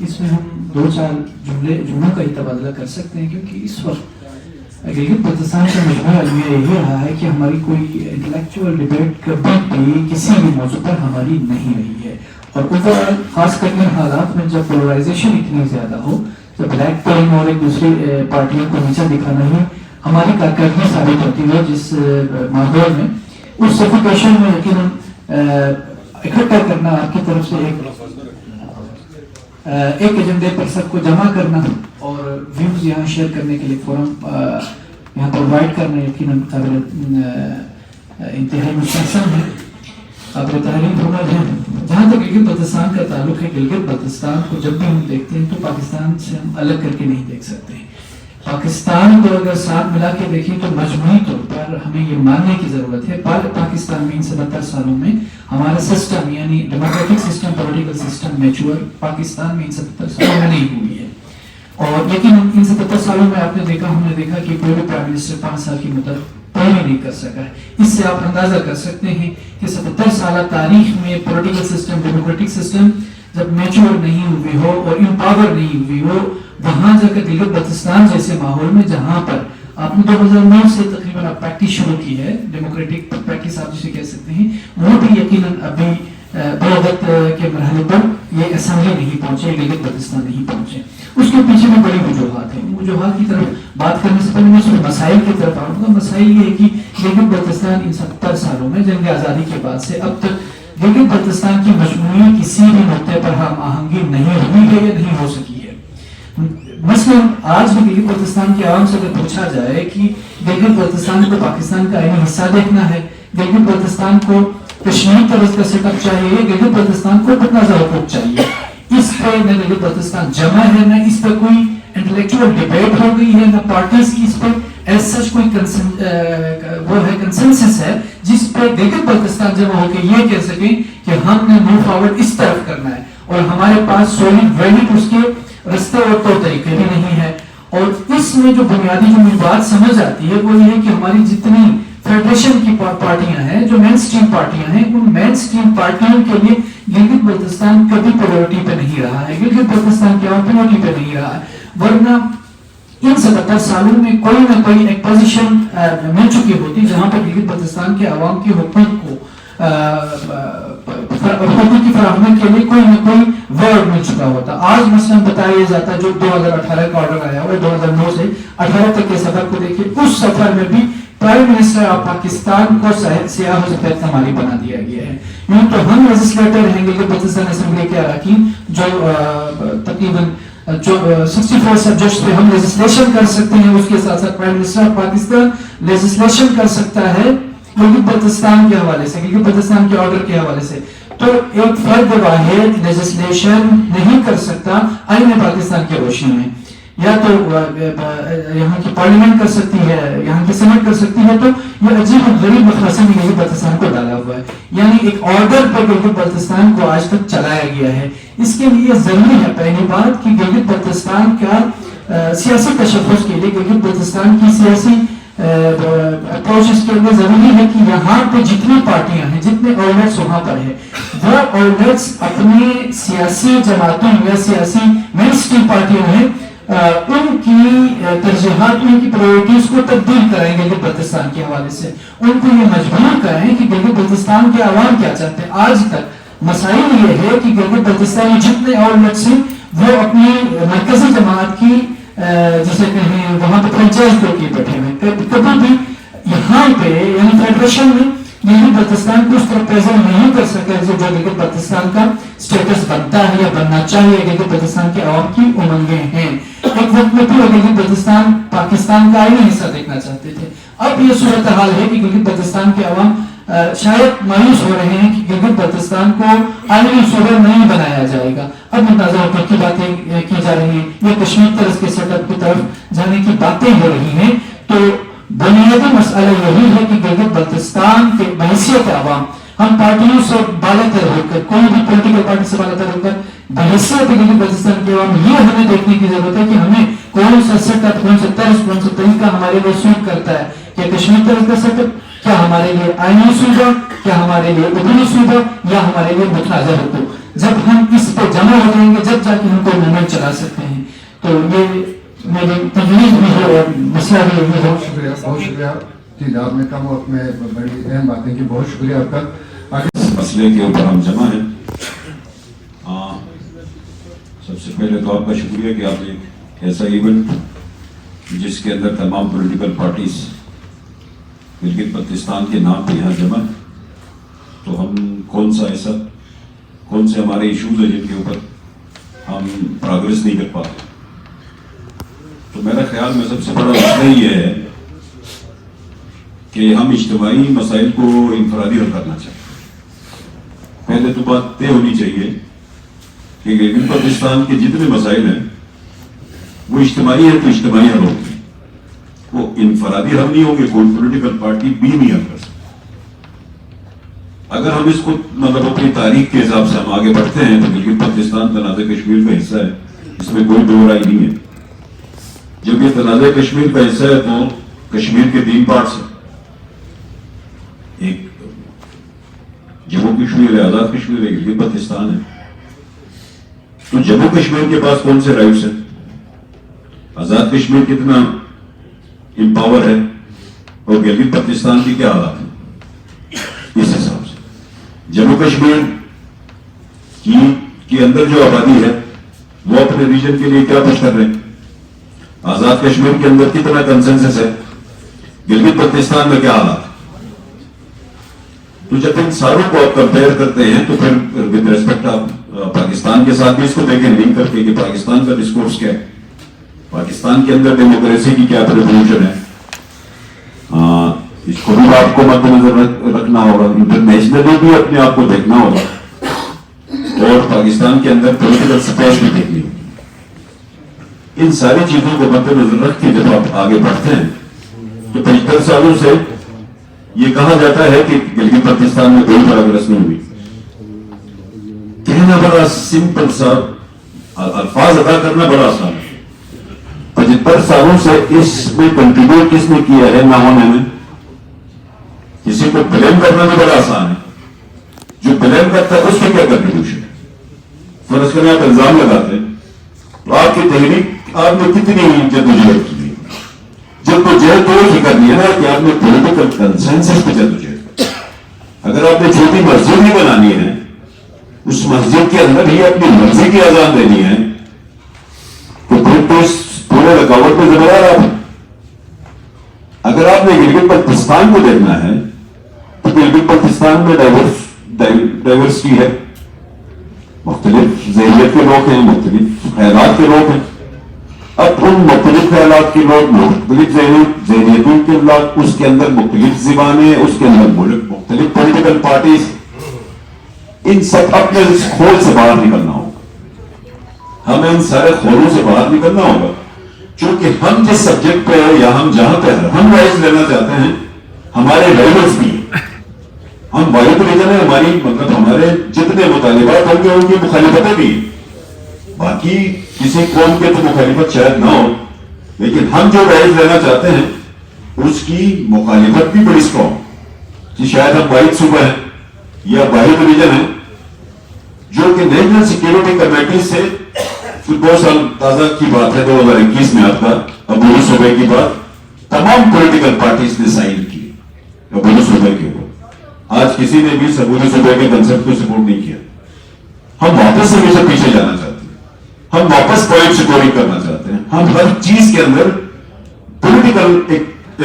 इसमें हम 2-4 जुमलों का ही तबादला कर सकते हैं, क्योंकि इस वक्त गिलगित बल्तिस्तान का मजबूर अलमिया यही रहा है कि हमारी कोई इंटेलेक्चुअल डिबेट कभी भी किसी भी मौजू पर हमारी नहीं रही है। और ओवरऑल खास करके हालात में जब पोलराइजेशन इतनी ज़्यादा हो, जब ब्लैक पेन और एक दूसरी पार्टियों को नीचा दिखाना ही हमारी कारकर्दगी साबित होती है, जिस माहौल में उस सफोकेशन में यकीनन इकट्ठा करना आपकी तरफ से एक एजेंडे पर सबको जमा करना और व्यूज यहाँ शेयर करने के लिए फोरम यहाँ प्रोवाइड करना यकीनन काबिल इंतहाई मुस्तहसन है, काबिल तारीफ होना है। जहाँ तक गिलगित बल्तिस्तान का ताल्लुक है, गिलगित बल्तिस्तान को जब भी हम देखते हैं तो पाकिस्तान से हम अलग करके नहीं देख सकते। पाकिस्तान को अगर साथ मिला के देखें तो मजमूई तौर पर हमें ये मानने की जरूरत है पाकिस्तान में इन 77 सालों में हमारा सिस्टम यानी democratic system, political system mature Pakistan में इन 77 सालों में नहीं हुई है। और लेकिन इन 77 सालों में आपने देखा, हमने देखा कि कोई भी प्राइम मिनिस्टर 5 साल की मुद्दत पूरी नहीं कर सका है। इससे आप अंदाजा कर सकते हैं कि 77 साल तारीख में पॉलिटिकल सिस्टम, डेमोक्रेटिक सिस्टम जब मैच्योर नहीं हुई हो और इम्पावर नहीं हुई हो, वहां जाकर गिलगित बल्तिस्तान जैसे माहौल में जहां पर आपने 2009 से तकरीबन आप प्रैक्टिस शुरू की है, डेमोक्रेटिक प्रैक्टिस आप जिसे कह सकते हैं, वो भी यकीनन अभी बलगत के मरहले पर ये असेंबली नहीं पहुंचे, गिलगित बल्तिस्तान नहीं पहुंचे। उसके पीछे भी बड़ी वजूहात है। वजूहात की तरफ बात करने से पहले मैं उसमें मसाइल की तरफ आऊँगा। मसाइल ये है कि गिलगित बल्तिस्तान इन 70 सालों में जंग आज़ादी के बाद से अब तक गिलगित बल्तिस्तान की मजमूई किसी भी नुक्ते पर हम आहंगी नहीं हुई है या नहीं हो सकी है। मसलन आज भी गिलगित बल्तिस्तान के आवाम से अगर पूछा जाए कि गिलगित बल्तिस्तान को पाकिस्तान का आईनी हिस्सा देखना है, गिलगित बल्तिस्तान को कश्मीर तरह का सेटअप चाहिए, गिलगित बल्तिस्तान को तनाज़ा हुकूक चाहिए, इस पर न गिलगित बल्तिस्तान जमा है, न इस पर कोई इंटेलेक्चुअल डिबेट हो गई है, न पार्टीज की इस पर एज सच कोई कंसेंसस है जिस पर गिलगित बल्तिस्तान जमा होकर ये कह सके कि हमने मूव फॉरवर्ड इस तरफ करना है और हमारे पास सॉलिड वैलिड उसके رستے اور طور طریقے بھی نہیں ہے. اور اس میں جو بنیادی جو مجھے بات سمجھ آتی ہے وہ یہ ہے کہ ہماری جتنی فیڈریشن کی پارٹیاں ہیں, جو مین اسٹریم پارٹیاں ہیں, ان مین اسٹریم پارٹیوں کے لیے گلگت بلتستان کبھی پریورٹی پہ نہیں رہا ہے, گلگت بلتستان کی عوام پریورٹی پہ نہیں رہا ہے. ورنہ ان 77 سالوں میں کوئی نہ کوئی ایک پوزیشن مل چکی ہوتی جہاں پر گلگت بلتستان کے عوام کی حکومت کو حقوق کی فراہمی کے لیے کوئی نہ کوئی ورڈ مل چکا ہوتا. آج مثلا بتایا جاتا ہے جو 2018 کا آرڈر آیا ہوا 2009 سے 18 تک کے سفر کو دیکھیے, اس سفر میں بھی پرائم منسٹر آف پاکستان کو سیاہ و سفید سماری بنا دیا گیا ہے. یوں تو ہم لیجسلیٹر ہیں گلگت بلتستان اسمبلی کے اراکین جو تقریباً جو 64 سبجیکٹس پہ ہم لیجسلیشن کر سکتے ہیں, اس کے ساتھ ساتھ prime minister of Pakistan legislation کر سکتا ہے گلگت بلتستان کے حوالے سے, گلگت بلتستان کے آرڈر کے حوالے سے. تو ایک فرد واحد لیجسلیشن نہیں کر سکتا آئین پاکستان کی روشنی میں. یا تو یہاں کی پارلیمنٹ کر سکتی ہے, یہاں کی سینٹ کر سکتی ہے. تو یہ عجیب غریب مخلصے میں گلگت بلتستان کو ڈالا ہوا ہے, یعنی ایک آرڈر پہ گلگت بلتستان کو آج تک چلایا گیا ہے. اس کے لیے ضروری ہے پہلی بات کہ گلگت بلتستان کا سیاسی تشخص کے لیے, گلگت بلتستان کی سیاسی اپروچ اس کے لیے ضروری ہے کہ یہاں پہ جتنی پارٹیاں ہیں, جتنے آرڈرز وہاں پر ہیں, وہ آرڈرز اپنے سیاسی جماعتوں یا سیاسی مین اسٹریم پارٹیاں ہیں ان کی ترجیحات, ان کی پرائورٹیز کو تبدیل کریں گلگت بلتستان کے حوالے سے. ان کو یہ مجبور کریں کہ گلگت بلتستان کے عوام کیا چاہتے ہیں. آج تک مسائل یہ ہے کہ گلگت بلتستان جتنے آرڈرز ہیں وہ اپنی مرکزی جماعت کی جسے کہیں وہاں پہ فرنچائز کو کیے بیٹھے ہوئے, کبھی بھی یہاں پہ یعنی فیڈریشن میں گلگت بلتستان کو اس طرح پریزنٹ نہیں کر سکے جو گلگت بلتستان کا اسٹیٹس بنتا ہے یا بننا چاہیے. گلگت بلتستان کے عوام کی امنگیں ہیں. ایک وقت میں پورا گلگت بلتستان پاکستان کا آئینی حصہ دیکھنا چاہتے تھے. اب یہ صورتحال ہے کہ گلگت بلتستان کے عوام شاید مایوس ہو رہے ہیں کہ گلگت بلتستان کو آئینی صوبہ نہیں بنایا جائے گا. اب متنازع حقوق کی باتیں کی جا رہی ہیں یا کشمیر طرز کے سیٹ اپ کی طرف جانے کی باتیں ہو رہی ہیں. تو بنیادی مسئلہ یہی ہے کہ گلگت بلتستان کے بحیثیت عوام, ہم پارٹیوں سے بالاتر ہو کر, کوئی بھی پولیٹیکل پارٹی سے بالاتر ہو کر بحیثیت گلگت بلتستان کے عوام یہ ہمیں دیکھنے کی ضرورت ہے کہ ہمیں کون سا سیٹ اپ, کون سا طرز, کون سا طریقہ ہمارے لیے سوٹ کرتا ہے. کیا کشمیر طرز کا سیٹ اپ, کیا ہمارے لیے آئینی صوبہ, کیا ہمارے لیے عبوری صوبہ, یا ہمارے لیے متنازع حقوق. جب ہم اس پہ جمع ہو جائیں گے جب جا کے ہم کوئی موومنٹ چلا سکتے ہیں. تو یہ میری تجویز بھی ہے اور مسئلہ بھی یہی ہے.
بہت شکریہ جی, آپ نے کم وقت میں بڑی اہم باتیں کی, بہت شکریہ آپ کا.
اس مسئلے کے اوپر ہم جمع ہیں. سب سے پہلے تو آپ کا شکریہ کہ آپ ایک ایسا ایونٹ جس کے اندر تمام پولیٹیکل پارٹیز گلگت بلتستان کے نام پہ یہاں جمع, تو ہم کون سے ہمارے ایشوز ہیں جن کے اوپر ہم پروگریس نہیں کر پاتے. تو میرا خیال میں سب سے بڑا مسئلہ یہ ہے کہ ہم اجتماعی مسائل کو انفرادی حل کرنا چاہتے ہیں. پہلے تو بات طے ہونی چاہیے کہ گلگت بلتستان کے جتنے مسائل ہیں وہ اجتماعی ہیں تو اجتماعی حل ہوتے ہیں, وہ انفرادی حل نہیں ہوں گے, کوئی پولیٹیکل پارٹی بھی نہیں حل کر سکتی. اگر ہم اس کو مطلب اپنی تاریخ کے حساب سے ہم آگے بڑھتے ہیں تو گلگت بلتستان تنازع کشمیر کا حصہ ہے, اس میں کوئی دو رائے نہیں ہے. جب یہ تنازع کشمیر کا حصہ ہے تو کشمیر کے 3 پارٹس ہیں, ایک جموں کشمیر ہے, آزاد کشمیر ہے, گلگت بلتستان ہے. تو جموں کشمیر کے پاس کون سے رائٹس ہیں, آزاد کشمیر کتنا امپاور ہے, اور گلگت بلتستان کی کیا حالات ہیں. اس حساب سے جموں کشمیر کے اندر جو آبادی ہے وہ اپنے ریجن کے لیے کیا کچھ کر رہے ہیں, آزاد کشمیر کے اندر کتنا کنسنسس ہے, گلگت بلتستان میں کیا حالات. تو جب ان ساروں کو آپ کمپیئر کرتے ہیں تو پھر ود ریسپیکٹ آپ پاکستان کے ساتھ بھی اس کو دیکھیں لنک کر کے کہ پاکستان کا ڈسکورس کیا ہے, پاکستان کے اندر ڈیموکریسی کی کیا پریپوزیشن ہے. اس کو بھی آپ کو مد نظر رکھنا ہوگا, انٹرنیشنلی بھی اپنے آپ کو دیکھنا ہوگا, اور پاکستان کے اندر پولیٹیکل سپیس بھی دیکھنی ہوگی. ان ساری چیزوں کو مد نظر رکھ کے جب آپ آگے بڑھتے ہیں تو 75 سالوں سے یہ کہا جاتا ہے کہ گلگت بلتستان میں کوئی پروگریس نہیں ہوئی. کہنا بڑا سمپل سا अल्फाज अदा करना बड़ा आसान है। 75 सालों से इसमें कंट्रीब्यूट किसने किया है ना होने में? किसी को ब्लेम करना भी बड़ा आसान है। जो ब्लेम करता है उसमें क्या कंट्रीब्यूशन है? फर्ज करें आप इल्जाम लगाते हैं तो आपकी तहरीक आपने कितनी जद्दोजहद की है? जद्दोजहद तो ही करनी है ना कि आपने पॉलिटिकल कंसेंसस पे जद्दोजहद। अगर आपने छोटी मस्जिद ही बनानी है, उस मस्जिद के अंदर ही अपनी मर्जी की अजान देनी है, तो फिर तो इस पूरे रकावट में जिम्मेदार आप हैं। अगर आपने गिलगित बल्तिस्तान को देखना है तो गिलगित बल्तिस्तान में डाइवर्सिटी है, मुख्तलिफ ज़हनियत के लोग हैं, मुख्तलिफ ख्यालात के लोग हैं। अब उन मुख्तलिफ ख्यालात के लोग, मुख्तलिफ ज़हनियतों के लोग, उसके अंदर मुख्तलिफ ज़बानें, उसके अंदर मुख्तलिफ पॉलिटिकल पार्टीज, इन सब अपने खोल से बाहर निकलना होगा। हमें इन सारे खोलों से बाहर निकलना होगा, क्योंकि हम जिस सब्जेक्ट पे है या हम जहां पे हम राइज लेना चाहते हैं, हमारे राइवल्स भी हैं। हम वाहिद रीजन है, हमारी मतलब हमारे जितने मुतालिबात होंगे उनकी मुखालिफतें भी। बाकी किसी कौम के तो मुखालिफत शायद ना हो, लेकिन हम जो राइज लेना चाहते हैं उसकी मुखालिफत भी बड़ी स्ट्रॉन्ग, कि शायद हम वाहिद सूबा है या वाहिद रीजन है जो कि नेशनल सिक्योरिटी कमेटी से फिर बहुत साल ताजा की बात है 2021 में आपका अबूरी सूबे की बात तमाम पॉलिटिकल पार्टीज ने साइन की अबूरी सूबे के ऊपर। आज किसी ने भी अबूरी सूबे के कंसेप्ट को सपोर्ट नहीं किया। हम वापस से हमेशा पीछे जाना चाहते हैं, हम वापस पॉइंट सिक्योरिटी करना चाहते हैं, हम हर चीज के अंदर पॉलिटिकल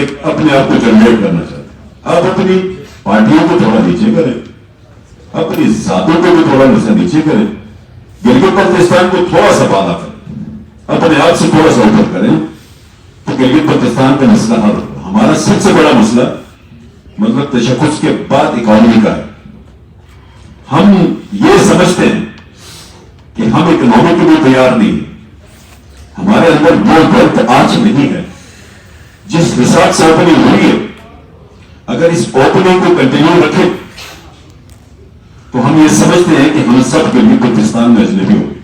एक अपने आप को जनरेट करना चाहते हैं। आप अपनी पार्टियों को थोड़ा नीचे करें, अपनी जातों को भी थोड़ा नीचे करें, गिलगित बल्तिस्तान को थोड़ा सा बाधा करें, अपने आप से थोड़ा सा ऊपर करें, तो गिलगित बल्तिस्तान का मसला हल होगा। हमारा सबसे बड़ा मसला मतलब तशख्खुस के बाद इकोनॉमी का है। हम ये समझते हैं कि हम इकोनॉमी के लिए तैयार नहीं है, हमारे अंदर वो वक्त आज नहीं है जिस हिसाब से ओपनिंग हुई है। अगर इस ओपनिंग को कंटिन्यू रखें तो हम ये समझते हैं कि हम सब गिलगित बल्तिस्तान में अजनबी हो गए।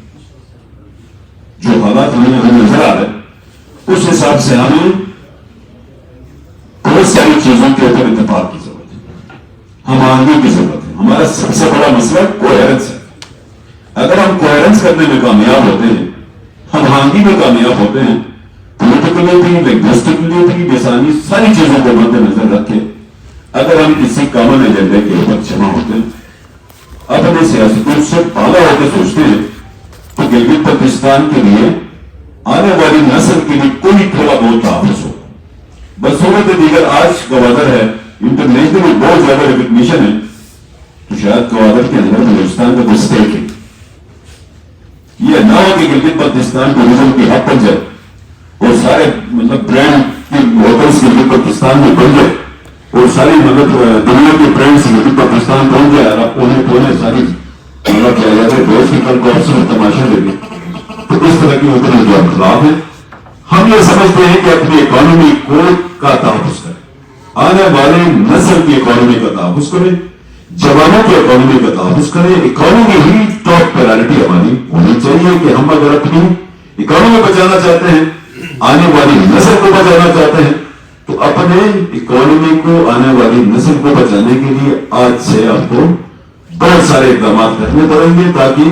जो हालात हमें नजर आ रहे उस हिसाब से हमें बहुत सारी चीजों के ऊपर इत्तेफाक की जरूरत है, हम आगे की जरूरत है। हमारा सबसे बड़ा मसला कोहेरेंस है। अगर हम कोहेरेंस करने में कामयाब होते हैं, हम आगे में कामयाब होते हैं, पॉलिटिकली भी लिंग्विस्टिकली भी बेसानी सारी चीजों को मद्देनजर रखें, अगर हम किसी कॉमन एजेंडे के ऊपर जमा होते हैं, अपने सियासतों से बाला होकर सोचते हैं, तो गिलगित बल्तिस्तान के लिए आने वाली नस्ल के लिए कोई थोड़ा बहुत तहफ़्फ़ुज़ हो। बसूरत दीगर आज गवादर है, इंटरनेशनली बहुत ज्यादा रिकग्निशन है, तो शायद गवादर के अंदर बलूचिस्तान का कोई स्टेक है। ये ना हो कि गिलगित बल्तिस्तान टूरिज्म की हब बन जाए और सारे मतलब ब्रांड की होटल्स गिलगित बल्तिस्तान में बन जाए और सारी मतलब दुनिया के ब्रांड्स गिलगित बल्तिस्तान पहुंच जाए और आप पोने सारी मतलब क्या जाए देश की कल कौन से तमाशा देंगे, तो इस तरह की होटल जो खिलाफ है। हम ये समझते हैं कि अपनी इकोनॉमी का तहफ़्फ़ुज़ करें, आने वाले नस्ल की इकोनॉमी का तहफ़्फ़ुज़ करें, जवानों की इकोनॉमी का तहफ़्फ़ुज़ करें। इकोनॉमी ही टॉप प्रायोरिटी हमारी होनी चाहिए कि हम अगर अपनी इकोनॉमी बचाना चाहते हैं, आने वाली नस्ल को बचाना चाहते हैं, तो अपने इकोनॉमी को आने वाली नस्ल को बचाने के लिए आज से आपको बहुत सारे इकदाम करने पड़ेंगे, ताकि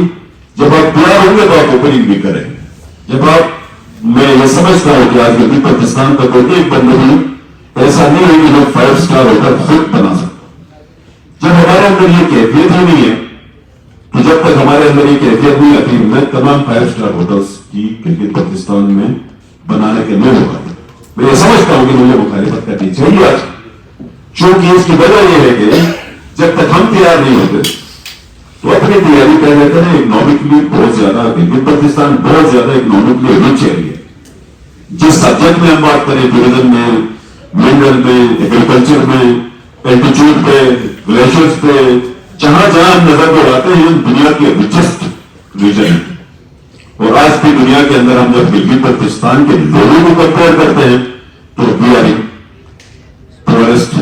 जब आप तैयार होंगे तो आप ओपनिंग भी करें। जब आप मैं ये समझता हूं कि आज गिलगित बल्तिस्तान का कोई एक बंद नहीं ऐसा नहीं है कि लोग 5 स्टार होटल खुद बना सकते। जब हमारे अंदर ये कैफियत ही नहीं है, तो जब तक हमारे अंदर ये कैफियत नहीं आती, मैं तमाम 5 स्टार होटल्स की गिलगित बल्तिस्तान में बनाने के लिए होगा। मैं ये समझता हूं कि मुझे मुखालिफत करनी चाहिए आज, क्योंकि इसकी वजह यह है कि जब तक हम तैयार नहीं होते तो अपनी तैयारी कर लेते हैं। इकोनॉमिकली बहुत ज्यादा गिलगित बल्तिस्तान बहुत ज्यादा इकोनॉमिकली रिच एरिया। जिस सब्जेक्ट में हम बात करें, टूरिज्म में, मिनरल में, एग्रीकल्चर में, एल्टीट्यूड पे, ग्लेशियर्स पे, जहां जहां हम नजर दौड़ाते हैं दुनिया के रिचेस्ट रीजन है। और आज की दुनिया के अंदर हम जब गिलगित बल्तिस्तान के लोगों को कंपेयर करते हैं तो वी आर टूरिस्ट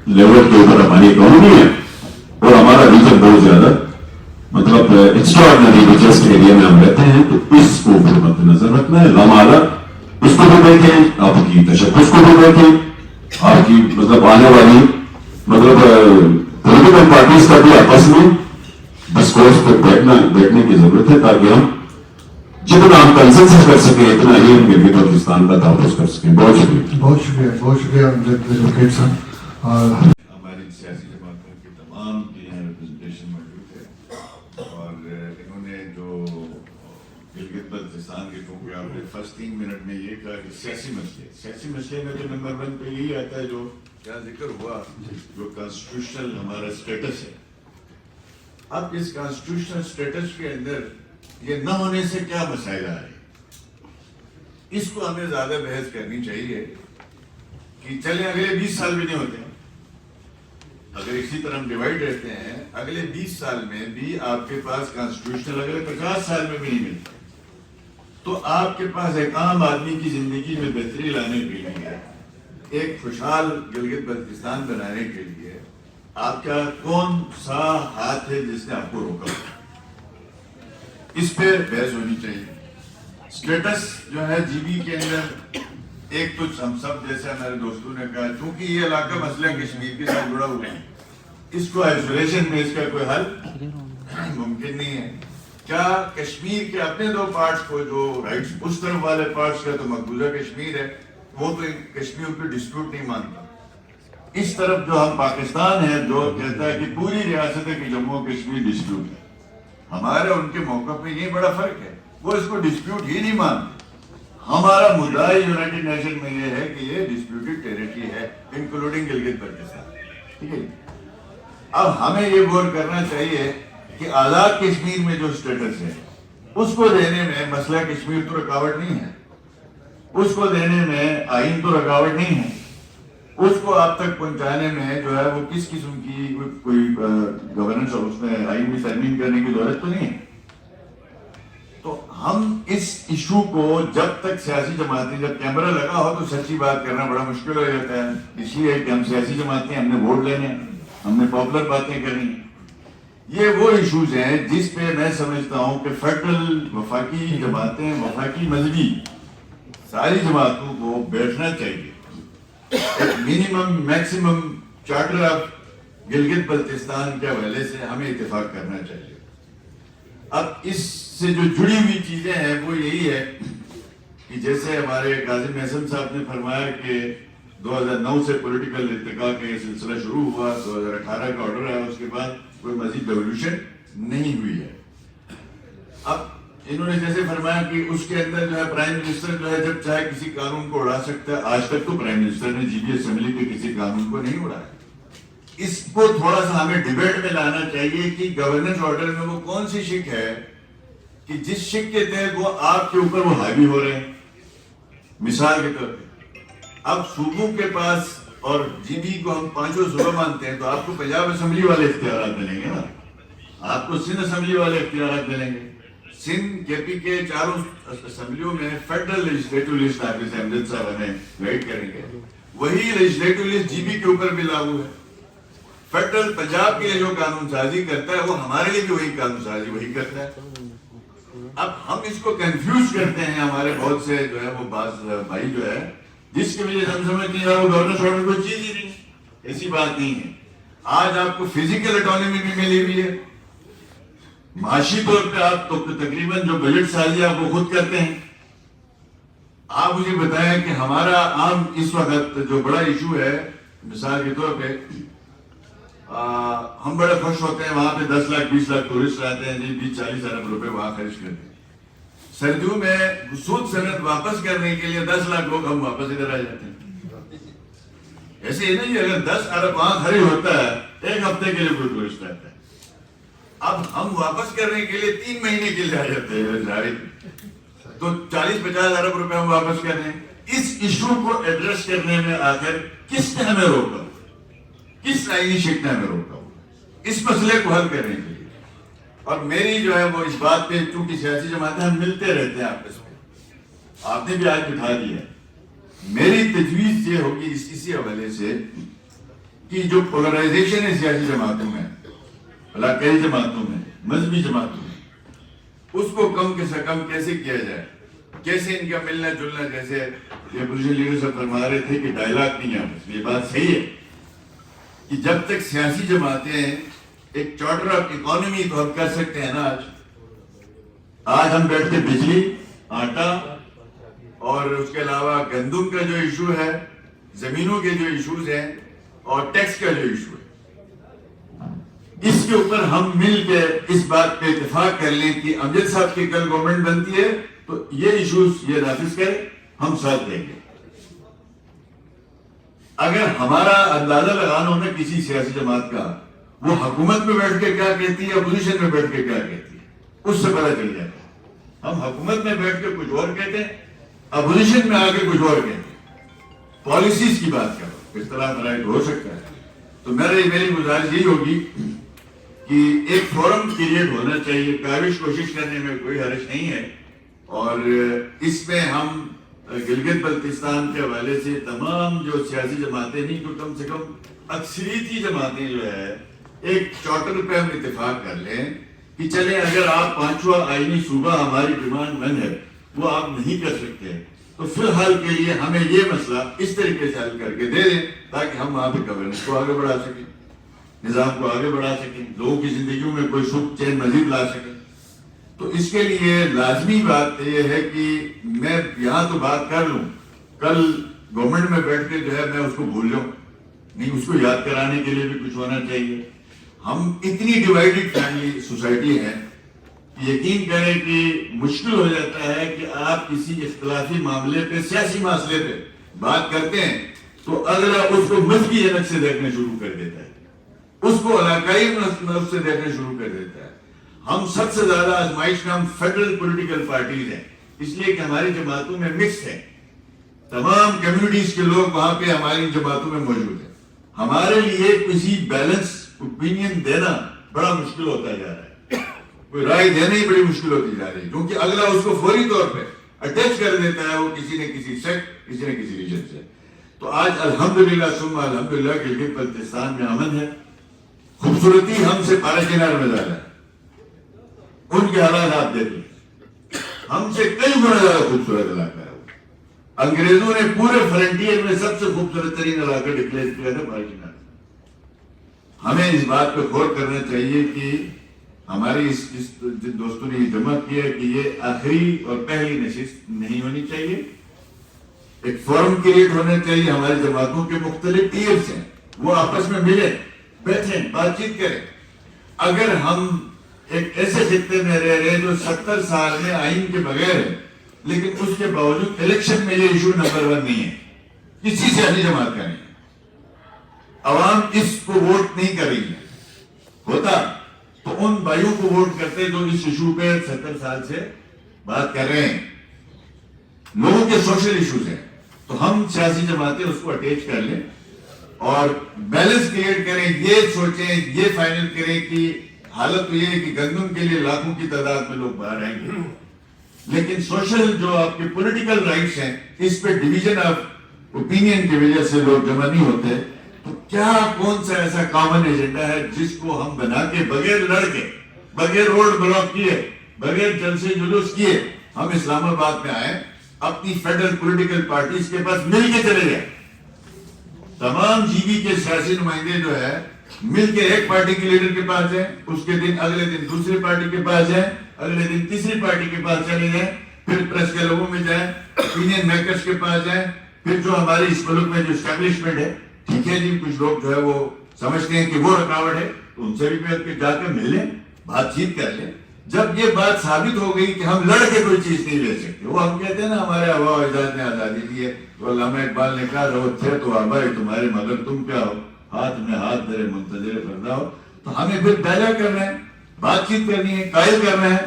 लेवल के ऊपर हमारी इकोनॉमी है और हमारा रीजन बहुत ज्यादा मतलब एक्स्ट्राऑर्डिनरी रिजस्ट एरिया में हम रहते हैं, तो इसको भी मद्देनजर रखना है। रमाला उसको भी देखें, आपकी तशक्कुस को भी देखें, आपकी मतलब आने वाली मतलब पॉलिटिकल पार्टीज का भी आपस में डिस्कोर्स पे बैठने की जरूरत है, ताकि हम जितना हम कंसेंसस कर सकें इतना ही हम गिलगित बल्तिस्तान का तहफ़्फ़ुज़ कर सकें। बहुत शुक्रिया,
बहुत शुक्रिया, बहुत शुक्रिया एडवोकेट साहब।
हमारी सियासी जमातों की तमाम की यहाँ रिप्रेजेंटेशन मौजूद है और इन्होंने जो गिलगित बल्तिस्तान के, क्योंकि आपने फर्स्ट 3 मिनट में ये कहा कि सियासी मसले में तो नंबर 1 पे यही आता है जो क्या जिक्र हुआ, जो कॉन्स्टिट्यूशनल हमारा स्टेटस है। अब इस कॉन्स्टिट्यूशनल स्टेटस के अंदर ये न होने से क्या मसाइल आ रहे, इसको हमें ज्यादा बहस करनी चाहिए कि चले अगले 20 साल भी नहीं होते, अगर इसी तरह हम डिवाइड रहते हैं, अगले 20 साल में भी आपके पास कॉन्स्टिट्यूशनल अगले 50 साल में भी नहीं मिलता, तो आपके पास एक आम आदमी की जिंदगी में बेहतरी लाने के लिए, एक खुशहाल गिलगित बल्तिस्तान बनाने के लिए आपका कौन सा हाथ है जिसने आपको रोका? इस पे बहस होनी चाहिए। स्टेटस जो है जीबी के अंदर, एक तो हम सब जैसे हमारे दोस्तों ने कहा, क्योंकि ये इलाका मसला कश्मीर के साथ जुड़ा हुआ है, इसको आइसोलेशन में इसका कोई हल मुमकिन नहीं है। क्या कश्मीर के अपने 2 पार्ट्स को, जो राइट्स उस तरफ वाले पार्ट्स का तो मकबूजा कश्मीर है, वो तो कश्मीर को डिस्प्यूट नहीं मानता। इस तरफ जो हम पाकिस्तान है जो कहता है कि पूरी रियासत है कि जम्मू कश्मीर डिस्प्यूट है, हमारे उनके मौक़िफ़ में ये बड़ा फर्क है, वो इसको डिस्प्यूट ही नहीं मानते। हमारा मुद्दा यूनाइटेड नेशन में ये है कि ये डिस्प्यूटेड टेरिटरी है, इंक्लूडिंग गिलगित बल्तिस्तान, ठीक है। अब हमें ये गौर करना चाहिए कि आजाद कश्मीर में जो स्टेटस है उसको देने में मसला कश्मीर तो रुकावट नहीं है, उसको देने में आइन तो रुकावट नहीं है, उसको आप तक पहुंचाने में जो है वो किस किस्म की कोई गवर्नेंस और उसमें आइन में तरमीम करने की जरूरत तो नहीं है। तो हम इस इशू को जब तक सियासी जमातें, जब कैमरा लगा हो तो सच्ची बात करना बड़ा मुश्किल हो जाता है, इसलिए कि हम सियासी जमातें, हमने वोट लेने, हमने पॉपुलर बातें करनी। ये वो इशूज हैं जिस पे मैं समझता हूँ कि फेडरल वफाकी जमातें, वफाकी मजहबी सारी जमातों को बैठना चाहिए, minimum maximum charter of Gilgit Baltistan के हवाले से हमें इत्तेफाक करना चाहिए। अब इससे जो जुड़ी हुई चीजें हैं वो यही है कि जैसे हमारे काजिम महसन साहब ने फरमाया कि 2009 से पॉलिटिकल इत्तेफाक का ये सिलसिला शुरू हुआ, 2018 का ऑर्डर आया, उसके बाद कोई मजीद रेवोल्यूशन नहीं हुई है। अब इन्होंने जैसे फरमाया कि उसके अंदर जो है प्राइम मिनिस्टर जो है जब चाहे किसी कानून को उड़ा सकता है, आज तक तो प्राइम मिनिस्टर ने जीबी असेंबली के किसी कानून को नहीं उड़ाया। इसको थोड़ा सा हमें डिबेट में लाना चाहिए कि गवर्नेंस ऑर्डर में वो कौन सी शिक है कि जिस शिक के तहत वो आपके ऊपर वो हावी हो रहे हैं। मिसाल के तौर पे अब सूबों के पास, और जीबी को हम 5 सूबा मानते हैं, तो आपको पंजाब असेंबली वाले इख्तियार मिलेंगे ना, आपको सिंध असेंबली वाले इख्तियार मिलेंगे। सिंध केपी के 4 असेंबलियों में फेडरल लेजिस्लेटिव लिस्ट जैसे अमजद साहब हमें गाइड करेंगे, वही लेजिस्लेटिव लिस्ट जीबी के ऊपर भी लागू है। फेडरल पंजाब के लिए जो कानून साजी करता है वो हमारे लिए भी वही कानून साजी वही करता है। अब हम इसको कंफ्यूज करते हैं, हमारे बहुत से जो है वो बात भाई जो है जिसकी वजह से हम समझते हैं वो गवर्नेंस ऑर्डर कोई चीज ही नहीं, ऐसी बात नहीं है। आज आपको फिजिकल ऑटोनॉमी भी मिली हुई है, माशी तौर पे आप तो तकरीबन जो बजट साजी आप वो खुद करते हैं। आप मुझे बताएं कि हमारा आम इस वक्त जो बड़ा इशू है, मिसाल के तौर पे हम बड़े खुश होते हैं वहां पे 10 लाख 20 लाख टूरिस्ट आते हैं जी, 20-40 अरब रुपए वहां खर्च करते हैं। सर्दियों में सूद सनद वापस करने के लिए 10 लाख लोग हम वापस इधर आ जाते हैं। ऐसे ही नहीं, अगर 10 अरब वहां खर्च होता है 1 हफ्ते के लिए कोई टूरिस्ट आता है, अब हम वापस करने के लिए 3 महीने के लिए आ जाते हैं, तो 40-50 अरब रुपए हम वापस कर रहे हैं। इस इशू को एड्रेस करने में आकर किसने हमें रोका, किस आईनी शिक ने हमें रोका इस मसले को हल करने के लिए। और मेरी जो है वो इस बात पे, चूंकि सियासी जमातें हम मिलते रहते हैं आपस में, आपने भी आज बिठा दिया, मेरी तजवीज ये होगी इसी हवाले से कि जो पोलराइजेशन है सियासी जमातों में, इलाकाई जमातों में, मजहबी जमातों में, اس کو کم سے کم کیسے کیا جائے, کیسے ان کا ملنا جلنا, جیسے یہ اپوزیشن لیڈر صاحب فرما رہے تھے کہ ڈائلاگ نہیں ہے, یہ بات صحیح ہے کہ جب تک سیاسی جماعتیں ایک چارٹر آف اکانومی تو ہم کر سکتے ہیں نا. آج ہم بیٹھ کے بجلی, آٹا اور اس کے علاوہ گندم کا جو ایشو ہے, زمینوں کے جو ایشوز ہیں اور ٹیکس کا جو ایشو ہے, اس کے اوپر ہم مل کے اس بات پہ اتفاق کر لیں کہ امجد صاحب کی کل گورنمنٹ بنتی ہے تو یہ ایشوز یہ نافذ کریں, ہم ساتھ دیں گے. اگر ہمارا اندازہ لگانا ہونا کسی سیاسی جماعت کا, وہ حکومت میں بیٹھ کے کیا کہتی ہے, اپوزیشن میں بیٹھ کے کیا کہتی ہے, اس سے پتہ چل جاتا ہے. ہم حکومت میں بیٹھ کے کچھ اور کہتے ہیں, اپوزیشن میں آ کے کچھ اور کہتے ہیں. پالیسیز کی بات کرو, اختلاف رائے ہو سکتا ہے. تو میری گزارش یہی ہوگی کہ ایک فورم کریٹ ہونا چاہیے. کوشش کرنے میں کوئی حرج نہیں ہے, اور اس میں ہم گلگت بلتستان کے حوالے سے تمام جو سیاسی جماعتیں نہیں تو کم سے کم اکثریتی جماعتیں جو ہے ایک چارٹر پہ ہم اتفاق کر لیں کہ چلیں اگر آپ پانچواں آئینی صوبہ ہماری ڈیمانڈ 1 ہے وہ آپ نہیں کر سکتے تو فی الحال کے لیے ہمیں یہ مسئلہ اس طریقے سے حل کر کے دے دیں تاکہ ہم وہاں پہ گورننس کو آگے بڑھا سکیں, نظام کو آگے بڑھا سکیں, لوگوں کی زندگیوں میں کوئی سکھ چین مزید لا سکیں. تو اس کے لیے لازمی بات یہ ہے کہ میں یہاں تو بات کر لوں, کل گورنمنٹ میں بیٹھ کے جو ہے میں اس کو بھول جاؤں نہیں, اس کو یاد کرانے کے لیے بھی کچھ ہونا چاہیے. ہم اتنی ڈیوائیڈڈ فیملی سوسائٹی ہے, یقین کریں کہ مشکل ہو جاتا ہے کہ آپ کسی اختلافی معاملے پہ, سیاسی مسئلے پہ بات کرتے ہیں تو اگلا اس کو مذہبی جنک سے دیکھنا شروع کر دیتا ہے, اس کو علاقائی نفس سے دیکھنا شروع کر دیتا ہے. ہم سب سے زیادہ آزمائش میں ہم فیڈرل پولیٹیکل پارٹیز ہیں, اس لیے کہ ہماری جماعتوں میں مکس ہے, تمام کمیونٹیز کے لوگ وہاں پہ ہماری جماعتوں میں موجود ہیں. ہمارے لیے کسی بیلنس اوپینین دینا بڑا مشکل ہوتا جا رہا ہے, کوئی رائے دینا ہی بڑی مشکل ہوتی جا رہی ہے, کیونکہ اگلا اس کو فوری طور پہ اٹیچ کر دیتا ہے وہ کسی نہ کسی سیکٹ, کسی نہ کسی ریجن سے. تو آج الحمدللہ ثم الحمدللہ گلگت بلتستان میں امن ہے, خوبصورتی ہم سے پارا کنار میں زیادہ ہے. ان کے حالات آپ دیکھیں, ہم سے کئی گنا زیادہ خوبصورت علاقہ ہے. انگریزوں نے پورے فرنٹیئر میں سب سے خوبصورت ترین علاقہ ڈکلیئر کیا تھا پارا کنار. ہمیں اس بات پہ غور کرنا چاہیے کہ ہماری اس دوستوں نے یہ جمع کیا کہ یہ آخری اور پہلی نشست نہیں ہونی چاہیے. ایک فورم کریٹ ہونا چاہیے, ہماری جماعتوں کے مختلف ٹیئرز ہیں, وہ آپس میں ملیں, بیٹھیں, بات چیت کریں. اگر ہم ایک ایسے خطے میں رہ رہے جو 70 سال میں آئین کے بغیر ہے, لیکن اس کے باوجود الیکشن میں یہ ایشو نمبر 1 نہیں ہے, کسی سیاسی جماعت کا نہیں ہے, عوام اس کو ووٹ نہیں کر رہی ہے. ہوتا تو ان بھائیوں کو ووٹ کرتے جو اس ایشو پہ 70 سال سے بات کر رہے ہیں. لوگوں کے سوشل ایشوز ہیں, تو ہم سیاسی جماعتیں اس کو اٹیچ کر لیں اور بیلنس کریٹ کریں. یہ سوچیں, یہ فائنل کریں کہ حالت تو یہ ہے کہ گندم کے لیے لاکھوں کی تعداد میں لوگ باہر آئیں گے, لیکن سوشل جو آپ کے پولیٹیکل رائٹس ہیں اس پہ ڈویژن آف اوپینین کی وجہ سے لوگ جمع نہیں ہوتے. تو کیا کون سا ایسا کامن ایجنڈا ہے جس کو ہم بنا کے بغیر لڑ کے, بغیر روڈ بلاک کیے, بغیر جلسے جلوس کیے ہم اسلام آباد میں آئے, اپنی فیڈرل پولیٹیکل پارٹیز کے پاس مل کے چلے جائیں. تمام جی بی کے سیاسی نمائندے جو ہے مل کے ایک پارٹی کے لیڈر کے پاس جائیں, اس کے دن اگلے دن دوسری پارٹی کے پاس جائیں, اگلے دن تیسری پارٹی کے پاس چلے جائیں, پھر پریس کے لوگوں میں جائیں, اوپینین میکرز کے پاس جائیں, پھر جو ہماری اس ملک میں جو اسٹیبلشمنٹ ہے, ٹھیک ہے جی کچھ لوگ جو ہے وہ سمجھتے ہیں کہ وہ رکاوٹ ہے, تو ان سے بھی مل کے جا کے مل لیں, بات چیت کر لیں. جب یہ بات ثابت ہو گئی کہ ہم لڑ کے کوئی چیز نہیں لے سکتے, وہ ہم کہتے ہیں نا ہمارے آبا و اجداد نے آزادی دی ہے, تو علامہ اقبال نے کہا رہو تھے تو آبا تمہارے مگر تم کیا ہو, ہاتھ میں ہاتھ دھرے منتظر فردا ہو. تو ہمیں پھر پہلا کرنا ہے, بات چیت کرنی ہے, قائل کرنا ہے.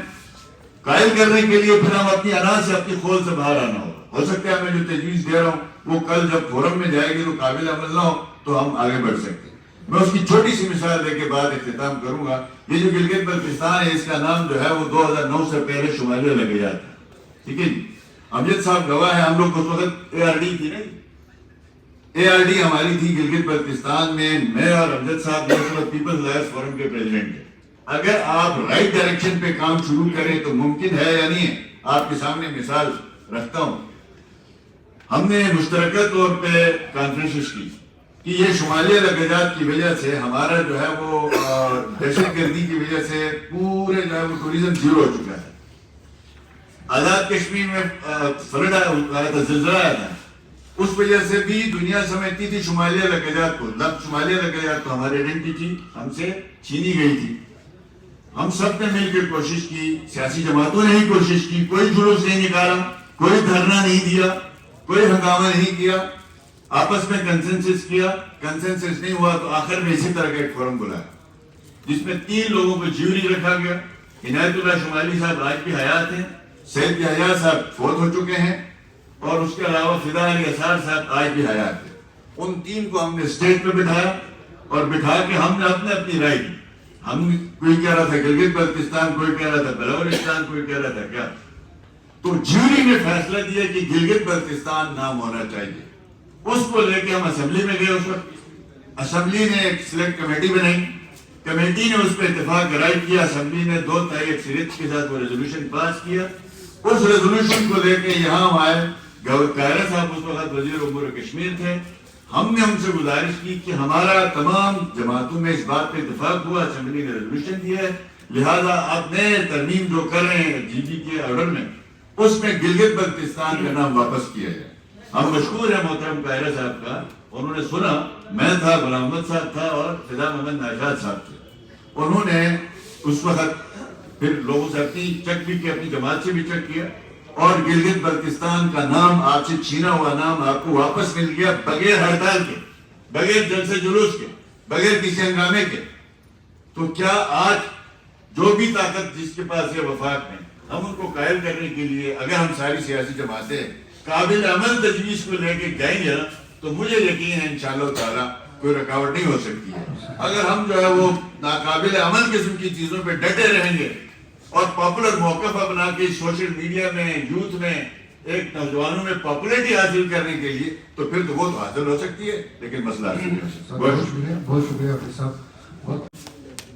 قائل کرنے کے لیے پھر ہم اپنی انا سے, اپنی کھول سے باہر آنا ہوگا. ہو سکتا ہے میں جو تجویز دے رہا ہوں وہ کل جب فورم میں جائے گی تو قابل عمل نہ ہو تو ہم آگے بڑھ سکتے ہیں. میں اس کی چھوٹی سی مثال دے کے بعد اختتام کروں گا. یہ جو گلگت بلتستان ہے اس کا نام جو ہے وہ 2009 سے پہلے شمالیہ لگے جاتا ہے, ٹھیک ہے جی. امجد صاحب گواہ ہے, ہم لوگ اس وقت ARD تھی نا, ARD ہماری تھی گلگت بلتستان میں. میں اور امجد صاحب جو اس وقت پیپلز لائرز فورم کے پریزیڈنٹ ہیں. اگر آپ رائٹ ڈائریکشن پہ کام شروع کریں تو ممکن ہے یا نہیں ہے. آپ کے سامنے مثال رکھتا ہوں. ہم نے مشترکہ طور پہ کانفرنسز کی کہ یہ شمالی لگجات کی وجہ سے ہمارا جو ہے وہ دہشت گردی کی وجہ سے پورے جو ہے وہ ٹوریزم زیرو ہو چکا ہے. آزاد کشمیر میں فلڈ آیا تھا, زلزلہ آیا تھا, اس وجہ سے بھی دنیا سمجھتی تھی شمالی لگجات کو. شمالی لگجات تو ہماری آئیڈینٹی تھی, ہم سے چھینی گئی تھی. ہم سب نے مل کے کوشش کی, سیاسی جماعتوں نے ہی کوشش کی, کوئی جلوس نہیں نکالا, کوئی دھرنا نہیں دیا, کوئی ہنگامہ نہیں کیا, آپس میں کنسنسس کیا. کنسنسس نہیں ہوا تو آخر میں اسی طرح کا ایک فورم بلایا جس میں 3 لوگوں کو جیوری رکھا گیا. عنایت اللہ شمالی صاحب آج بھی حیات ہیں, سید یحییٰ صاحب فوت ہو چکے ہیں, اور اس کے علاوہ فدا علی اسار صاحب آج بھی حیات ہیں. ان 3 کو ہم نے اسٹیج پہ بٹھایا اور بٹھا کے ہم نے اپنی رائے دی. ہم کوئی کہہ رہا تھا گلگت بلتستان, کوئی کہہ رہا تھا بلوچستان, کوئی کہہ رہا تھا کیا. تو جیوری نے فیصلہ دیا کہ گلگت بلتستان نام ہونا چاہیے. اس کو لے کے ہم اسمبلی میں گئے. اس وقت اسمبلی نے ایک سلیکٹ کمیٹی بنائی, کمیٹی نے اس پہ اتفاق رائے کیا, اسمبلی نے 2 تائید اکثریت کے ساتھ وہ ریزولوشن پاس کیا. اس ریزولوشن کو لے کے یہاں ہم آئے. قاہرہ صاحب اس وقت وزیر امور کشمیر تھے. ہم نے ان سے گزارش کی کہ ہمارا تمام جماعتوں میں اس بات پہ اتفاق ہوا, اسمبلی نے ریزولوشن دیا ہے, لہذا آپ نئے ترمیم جو کر رہے ہیں جی بی کے آرڈر میں, اس میں گلگت بلتستان کا نام واپس کیا جائے. ہم مشکور ہیں محترم قاہرہ صاحب کا, انہوں نے سنا, میں تھا, غلام احمد صاحب تھا اور فدا محمد ناجاد صاحب تھے. انہوں نے اس وقت پھر لوگوں سے اپنی چیک بھی کیا, اپنی جماعت سے بھی چیک کیا, اور گلگت بلتستان کا نام, آپ سے چھینا ہوا نام آپ کو واپس مل گیا, بغیر ہڑتال کے, بغیر جلسے جلوس کے, بغیر کسی ہنگامے کے. تو کیا آج جو بھی طاقت جس کے پاس ہے وفاق میں, ہم ان کو قائل کرنے کے لیے اگر ہم ساری سیاسی جماعتیں قابل عمل تجویز کو لے کے گئیں گے تو مجھے یقین ہے انشاءاللہ تعالیٰ کوئی رکاوٹ نہیں ہو سکتی ہے. اگر ہم جو ہے وہ ناقابل عمل قسم کی چیزوں پہ ڈٹے رہیں گے اور پاپولر موقف اپنا کے سوشل میڈیا میں, یوتھ میں, ایک نوجوانوں میں پاپولیٹی حاصل کرنے کے لیے, تو پھر تو وہ تو حاصل ہو سکتی ہے لیکن مسئلہ حاصل نہیں ہو سکتا.
بہت شکریہ حافظ صاحب.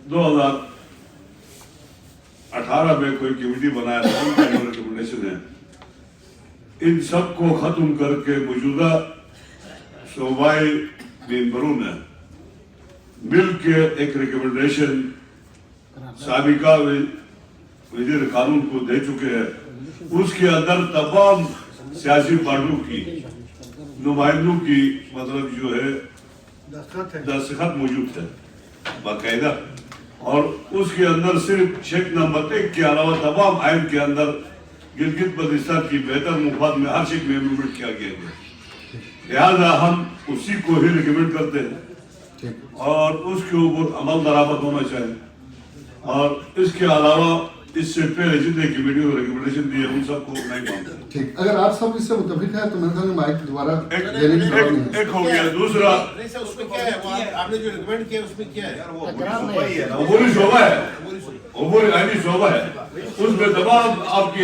2018 میں کوئی کمیٹی بنایا تھا, ریکمنڈیشن ہے, ان سب کو ختم کر کے موجودہ صوبائی ممبروں نے مل کے ایک ریکمنڈیشن سابقہ وزیر قانون کو دے چکے ہیں. اس کے اندر تمام سیاسی پارٹیوں کی نمائندوں کی مطلب جو ہے دستخط موجود ہے باقاعدہ, اور اس کے اندر صرف چیک نمبر 1 کے علاوہ تمام آئین کے اندر گلگت بلتستان کی بہتر مفاد میں ہر چیک میں امپلیمنٹ کیا گیا ہے. لہذا ہم اسی کو ہی ریکمینڈ کرتے ہیں اور اس کے اوپر عمل درآمد ہونا چاہیے. اور اس کے علاوہ اس سے پہلے جتنے کمیٹی کو ریکمنڈیشن دی ہے ان سب کو نہیں مانتے.
ٹھیک, اگر آپ سب اس سے متفق ہیں تو میرے خیال میں مائک دوبارہ دینے کی ضرورت نہیں ہے.
ایک ہو گیا. دوسرا
اس میں کیا ہے, آپ نے جو ریکمینڈ کیا اس میں کیا ہے,
عبوری شعبہ ہے, عبوری آئینی شعبہ ہے, اس میں تمام آپ کی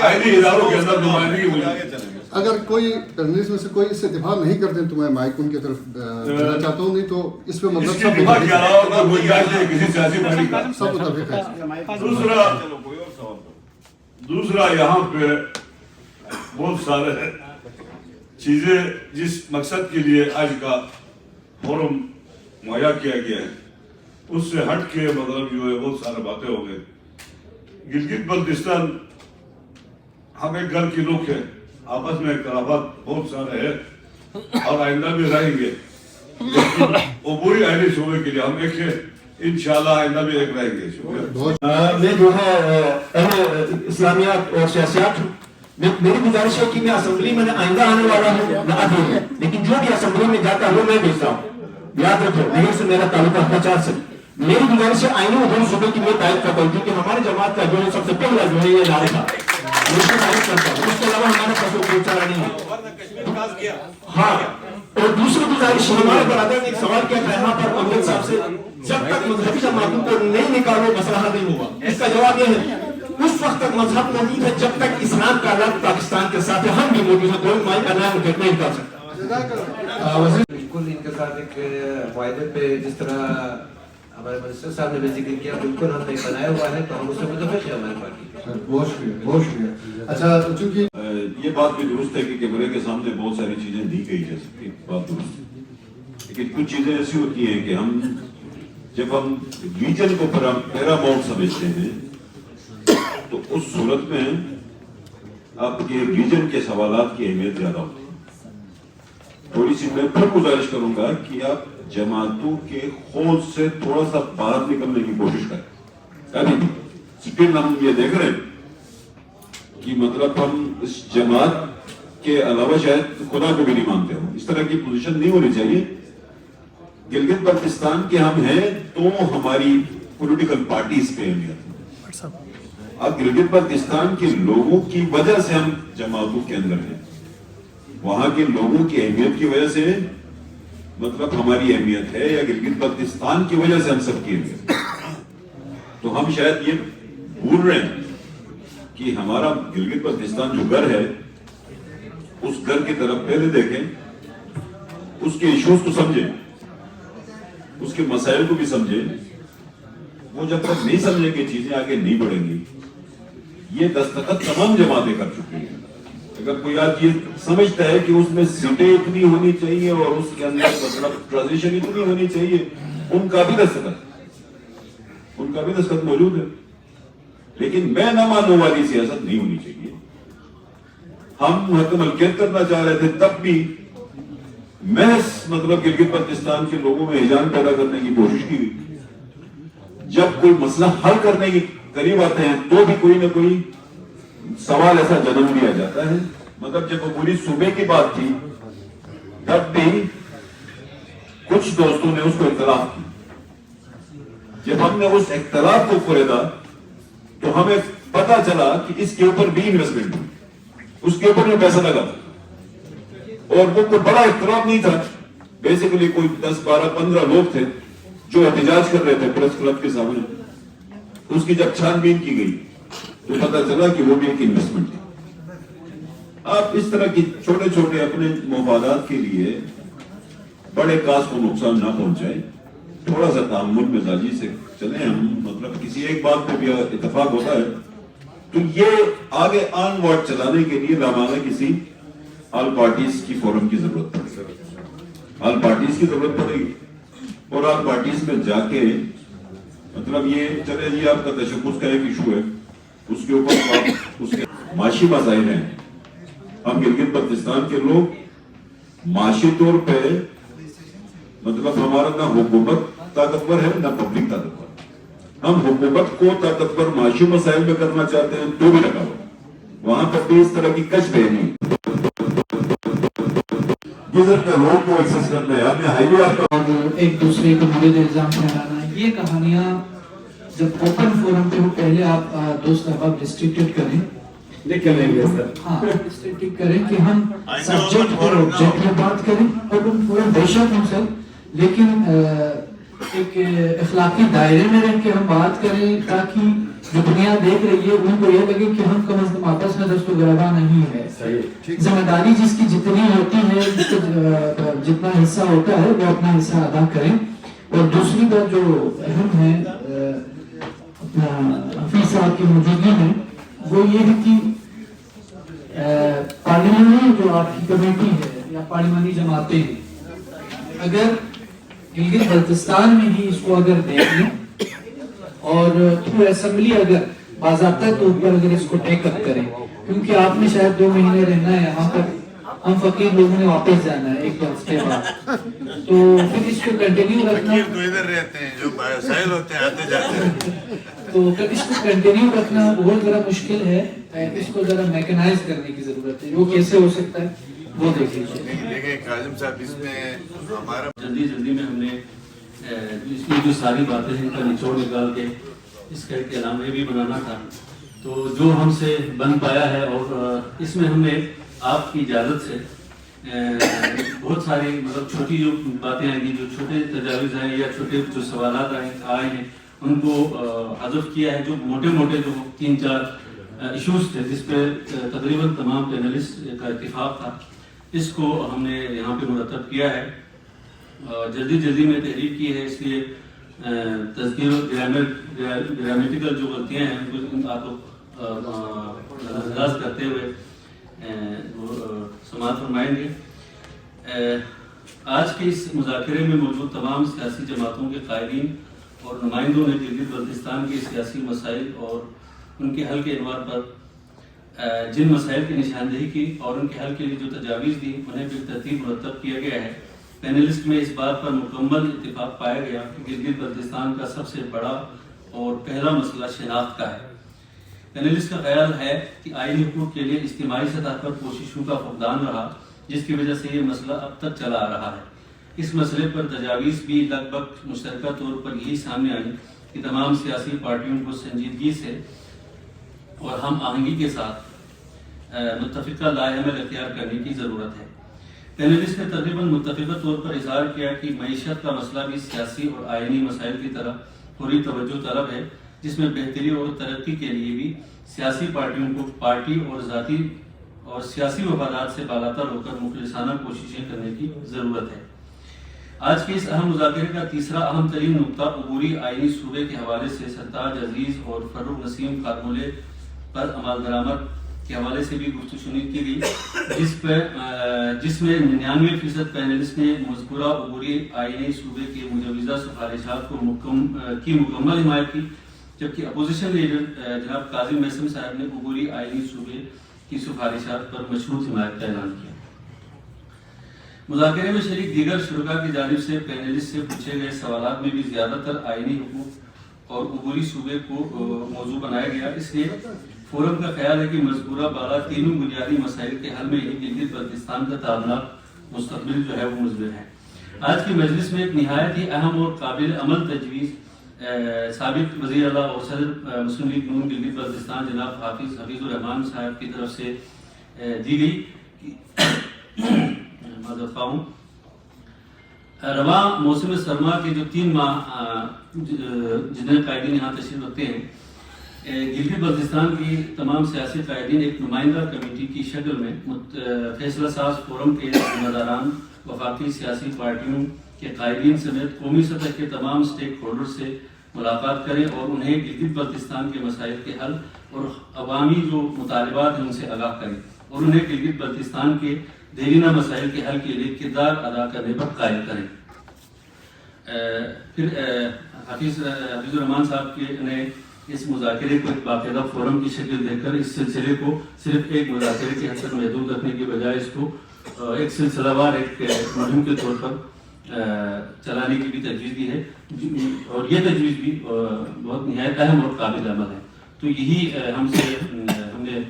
آئینی اداروں کے اندر نمائندگی ہوئی.
اگر کوئی پینلسٹ میں سے کوئی اس سے اتفاق نہیں کرتے تو میں مائک ان کی طرف دینا چاہتا ہوں, نہیں تو اس پہ مطلب
اس کے اتفاق کے علاوہ کوئی گنجائش نہیں کسی سیاسی پارٹی کا.
سب متفق ہے.
دوسرا یہاں پہ بہت سارے چیزیں جس مقصد کے لیے آج کا فورم مہیا کیا گیا ہے اس سے ہٹ کے مطلب جو ہے بہت سارے باتیں ہو گئے. گلگت بلتستان ہم ایک گھر کے لوگ ہیں, آپس میں اختلافات بہت سارے ہیں اور آئندہ بھی رہیں گے, لیکن عبوری آئینی شعبے کے لیے ہم ایک ہیں, انشاءاللہ آئندہ بھی ایک رہیں گے.
میں جو ہے اسلامیات اور سیاسیات, میری گزارش ہے کہ میں اسمبلی میں آئندہ آنے والا ہوں نہ ابھی ہوں, لیکن جو بھی اسمبلی میں جاتا ہوں میں بھیجتا ہوں. یاد رکھو, نہیں سے میرا تعلق 50 سے. میری گزارش ہے آئینی ادھر صوبے کی میں تائید کرتا ہوں کہ ہماری جماعت کا جو ہے سب سے پہلا جو ہے یہ نعرہ تھا, اس کو تائید کرتا ہوں. اس کے علاوہ ہمارا فصل کوئی چارہ نہیں ہے. ہاں, اور دوسری گزارش ہمارے برادر نے ایک سوال کیا تھا یہاں پر امجد صاحب سے, جب تک مذہبی جماعتوں کو نہیں نکالو مسئلہ حل نہیں ہوگا. اس کا جواب یہ ہے اس وقت تک مذہب موجود ہے جب تک اسلام کا لفظ پاکستان کے ساتھ ہے. ہم بھی موجود ہیں, کوئی مائی کا نام نہیں نکال سکتا.
بالکل ان کے ساتھ ایک معاہدے پہ جس طرح हमारे मिनिस्टर साहब ने भी जिक्र किया, बिल्कुल हमने बनाया हुआ है, तो हम उससे मुतफिक है हमारी पार्टी।
सर बहुत शुक्रिया, बहुत शुक्रिया। अच्छा, चूंकि
ये बात भी दुरुस्त है कि कैमरे के सामने बहुत सारी चीजें दी गई है, सबकी बात दुरुस्त है, लेकिन कुछ चीजें ऐसी होती हैं कि जब हम रीजन को पैरामाउंट समझते हैं तो उस सूरत में आपके रीजन के सवालात की अहमियत ज्यादा होती है। थोड़ी सी मैं फिर गुजारिश करूंगा कि आप जमातों के खौज से थोड़ा सा बाहर निकलने की कोशिश करें। अभी स्टिल हम ये देख रहे हैं कि मतलब हम इस जमात के अलावा शायद खुदा को भी नहीं मानते हो, इस तरह की पोजीशन नहीं होनी चाहिए। गिलगित बल्तिस्तान के हम हैं तो हमारी पॉलिटिकल पार्टीज पे अहमियत, अब गिलगित बल्तिस्तान के लोगों की वजह से हम जमातों के अंदर हैं, वहां के लोगों की अहमियत की वजह से मतलब हमारी अहमियत है, या गिलगित बल्तिस्तान की वजह से हम सबकी अहमियत है। तो हम शायद ये भूल रहे हैं कि हमारा गिलगित बल्तिस्तान जो घर है, उस घर की तरफ पहले देखें, उसके इश्यूज को समझें, उसके मसाइल को भी समझें। वो जब तक नहीं समझेंगे चीजें आगे नहीं बढ़ेंगी। ये दस्तखत तमाम जमातें कर चुकी हैं। अगर कोई आज ये समझता है कि उसमें सीटें इतनी होनी चाहिए और उसके अंदर मतलब ट्रांजिशन इतनी होनी चाहिए, उनका भी दस्तखत मौजूद है, लेकिन मैं न मानने वाली सियासत नहीं होनी चाहिए। हम हक मलकियत करना चाह रहे थे, तब भी महज मतलब गिलगित बल्तिस्तान के लोगों में हिजान पैदा करने की कोशिश की गई। जब कोई मसला हल करने के करीब आते हैं तो भी कोई ना कोई सवाल ऐसा जन्म लिया जाता है। मतलब जब पूरी सूबे की बात थी, तब भी कुछ दोस्तों ने उसको इख्तलाफ की। जब हमने उस इख्तलाफ को कुरेदा तो हमें पता चला कि इसके ऊपर भी इन्वेस्टमेंट हुई, उसके ऊपर भी पैसा लगा था, और वो कोई बड़ा इख्तलाफ नहीं था। बेसिकली कोई 10, 12, 15 लोग थे जो एहतजाज कर रहे थे प्रेस क्लब के सामने। उसकी जब छानबीन की गई तो पता चला कि वो भी एक इन्वेस्टमेंट थी। आप इस तरह की छोटे छोटे अपने मुफादात के लिए बड़े काज को नुकसान ना पहुंचाए, थोड़ा सा तामुल मिजाजी से चले हम। मतलब किसी एक बात पे भी इत्तेफाक होता है तो ये आगे ऑनवर्ड चलाने के लिए लामाना किसी ऑल पार्टीज की फोरम की जरूरत पड़ेगी, ऑल पार्टीज की जरूरत पड़ेगी। और ऑल पार्टीज में जाके मतलब ये चले जी आपका तशक्कुस का एक इशू है, उसके ऊपर आप उसके माशी मसाइल हैं। हम गिलगित बल्तिस्तान के लोग माशी तौर पे मतलब हमारा ना हुकूमत ताकतवर है ना पब्लिक ताकतवर। हम हुकूमत को ताकतवर माशी मसाइल में करना चाहते हैं तो भी लगा वहां पर भी इस तरह की कश नहीं। लोग को एक्सेस करना है, आपने हाईवे
और एक दूसरे को मुझे इल्जाम ठहराना, ये कहानियां जब ओपन फोरम पे हो, पहले आप दोस्त अहबाब रिस्ट्रिक्टेड करें, हाँ रिस्ट्रिक्टेड करें कि हम सब्जेक्ट और ऑब्जेक्ट में बात करें। ओपन फोरम बेशक हम सब, लेकिन एक अखलाकी दायरे में रह के हम बात करें ताकि जो दुनिया देख रही है उनको ये लगे कि हम कम से कम आपस में दस्तू गरबा नहीं है। जिम्मेदारी जिसकी जितनी होती है, जिसका जितना हिस्सा होता है वो अपना हिस्सा अदा करें। और दूसरी बात जो अहम है हफीज साहब की मौजूदगी में, वो ये है कि पार्लियामेंट जो आपकी कमेटी है या पार्लियामानी जमातें हैं, अगर गिलगित बल्तिस्तान में ही इसको अगर देख लें और थ्रू असेंबली अगर बाज़ाब्ता तौर पर अगर इसको टेकअप करें, क्योंकि आपने शायद 2 महीने रहना है यहाँ पर, हम फकीर लोगों ने वापस जाना है 1 हफ्ते बाद, तो फिर इसको कंटिन्यू रखना,
तो इधर रहते हैं जो साहिल होते हैं आते जाते हैं,
तो फिर इसको कंटिन्यू रखना बहुत ज़रा मुश्किल है। इसको जरा मैकेनाइज करने की जरूरत है, वो कैसे हो सकता है वो देख लीजिए।
देखिए काजिम साहब, इसमें हमारा
जल्दी में हमने इसमें जो सारी बातें हैं इनका निचोड़ निकाल के इसका एक एलामिया भी बनाना था, तो जो हमसे बन पाया है। और इसमें हमने आपकी इजाज़त से बहुत सारी मतलब छोटी जो बातें आएंगी, जो छोटे तजावीज़ हैं या छोटे जो सवालात आए हैं उनको हज़फ किया है। जो मोटे जो 3-4 इश्यूज थे जिस पे तकरीबन तमाम पैनलिस्ट का इत्तेफाक था, इसको हमने यहाँ पे मुरतब किया है। जल्दी में तहरीर की है, इसलिए تذکیر گرامیٹیکل جو غلطیاں ہیں ان کو آپ لوگ انداز کرتے ہوئے سماعت فرمائیں گے. آج کے اس مذاکرے میں موجود تمام سیاسی جماعتوں کے قائدین اور نمائندوں نے گلگت بلتستان کے سیاسی مسائل اور ان کے حل کے عنوان پر جن مسائل کی نشاندہی کی اور ان کے حل کے لیے جو تجاویز دی انہیں بالترتیب مرتب کیا گیا ہے. پینلسٹ میں اس بات پر مکمل اتفاق پایا گیا کہ گلگت بلتستان کا سب سے بڑا اور پہلا مسئلہ شناخت کا ہے. پینلسٹ کا خیال ہے کہ آئینی حقوق کے لیے اجتماعی سطح پر کوششوں کا فقدان رہا جس کی وجہ سے یہ مسئلہ اب تک چلا آ رہا ہے. اس مسئلے پر تجاویز بھی لگ بھگ مشترکہ طور پر یہی سامنے آئی کہ تمام سیاسی پارٹیوں کو سنجیدگی سے اور ہم آہنگی کے ساتھ متفقہ لائحہ عمل اختیار کرنے کی ضرورت ہے. پینلسٹ نے تقریباً متفقہ طور پر اظہار کیا کہ معیشت کا مسئلہ بھی سیاسی اور آئینی مسائل کی طرح پوری توجہ طلب ہے جس میں بہتری اور ترقی کے لیے بھی سیاسی پارٹیوں کو پارٹی اور ذاتی اور سیاسی مفادات سے بالاتر ہو کر مخلصانہ کوششیں کرنے کی ضرورت ہے. آج کے اس اہم مذاکرے کا تیسرا اہم ترین نقطہ عبوری آئینی صوبے کے حوالے سے سرتاج عزیز اور فروغ نسیم خارمولے پر عمل درآمد کے حوالے سے بھی گفتگو شنید کی گئی جس میں 99% پینلسٹ نے مذکورہ عبوری آئینی صوبے کے مجوزہ سفارشات کی مکمل حمایت کی جبکہ اپوزیشن لیڈر جناب قاضی محسن صاحب نے عبوری آئینی صوبے کی سفارشات پر مشروط حمایت کا اعلان کیا. مذاکرے میں شریک دیگر شرکاء کی جانب سے پینلسٹ سے پوچھے گئے سوالات میں بھی زیادہ تر آئینی حقوق اور عبوری صوبے کو موضوع بنایا گیا. اس لیے فورم کا خیال ہے کہ مذکورہ بالا تینوں بنیادی مسائل کے حل میں ہی گلگت بلتستان کا تعاملات مستقبل جو ہے وہ مضمر ہے. آج کی مجلس میں ایک نہایت ہی اہم اور قابل عمل تجویز سابق وزیر اعلیٰ اور صدر مسلم لیگ نون گلگت بلتستان جناب حفیظ الرحمان صاحب کی طرف سے دی گئی. رواں موسم سرما کے جو 3 ماہ جتنے قائدین یہاں تشریف رکھتے ہیں گلگت بلتستان کی تمام سیاسی قائدین ایک نمائندہ کمیٹی کی شکل میں فیصلہ ساز فورم کے ذمہ داران وفاقی سیاسی پارٹیوں کے قائدین سمیت قومی سطح کے تمام سٹیک ہولڈر سے ملاقات کریں اور انہیں گلگت بلتستان کے مسائل کے حل اور عوامی جو مطالبات ہیں ان سے آگاہ کریں اور انہیں گلگت بلتستان کے دیرینہ مسائل کے حل کے لیے کردار ادا کرنے پر قائل کریں. پھر حفیظ الرحمان صاحب نے اس مذاکرے کو ایک باقاعدہ فورم کی شکل دے کر اس سلسلے کو صرف ایک مذاکرے کے حد تک محدود رکھنے کے بجائے اس کو ایک سلسلہ وار ایک مہم کے طور پر چلانے کی بھی تجویز دی ہے اور یہ تجویز بھی بہت نہایت اہم اور قابل عمل ہے. تو یہی ہم نے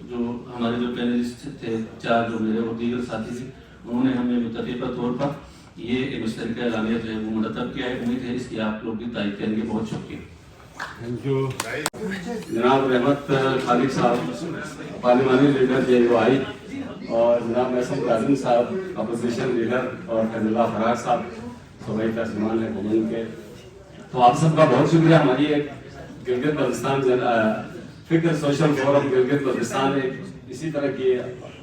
جو ہمارے جو پینلسٹ تھے 4 جو میرے اور دیگر ساتھی تھے انہوں نے ہمیں متفقہ طور پر یہ ایک مشترکہ اعلامیہ جو ہے وہ مرتب کیا ہے. امید ہے اس کی آپ لوگ بھی تائید کریں گے. بہت شکریہ.
جناب رحمت خالق صاحب پارلیمانی لیڈر JUI اور جناب محسن کاظم صاحب اپوزیشن لیڈر اور فیض اللہ فراق صاحب صوبائی ترجمان ہیں قوم کے. تو آپ سب کا بہت شکریہ. ہماری ایک گلگت بلتستان فکر سوشل فورم گلگت بلتستان ہے اسی طرح کی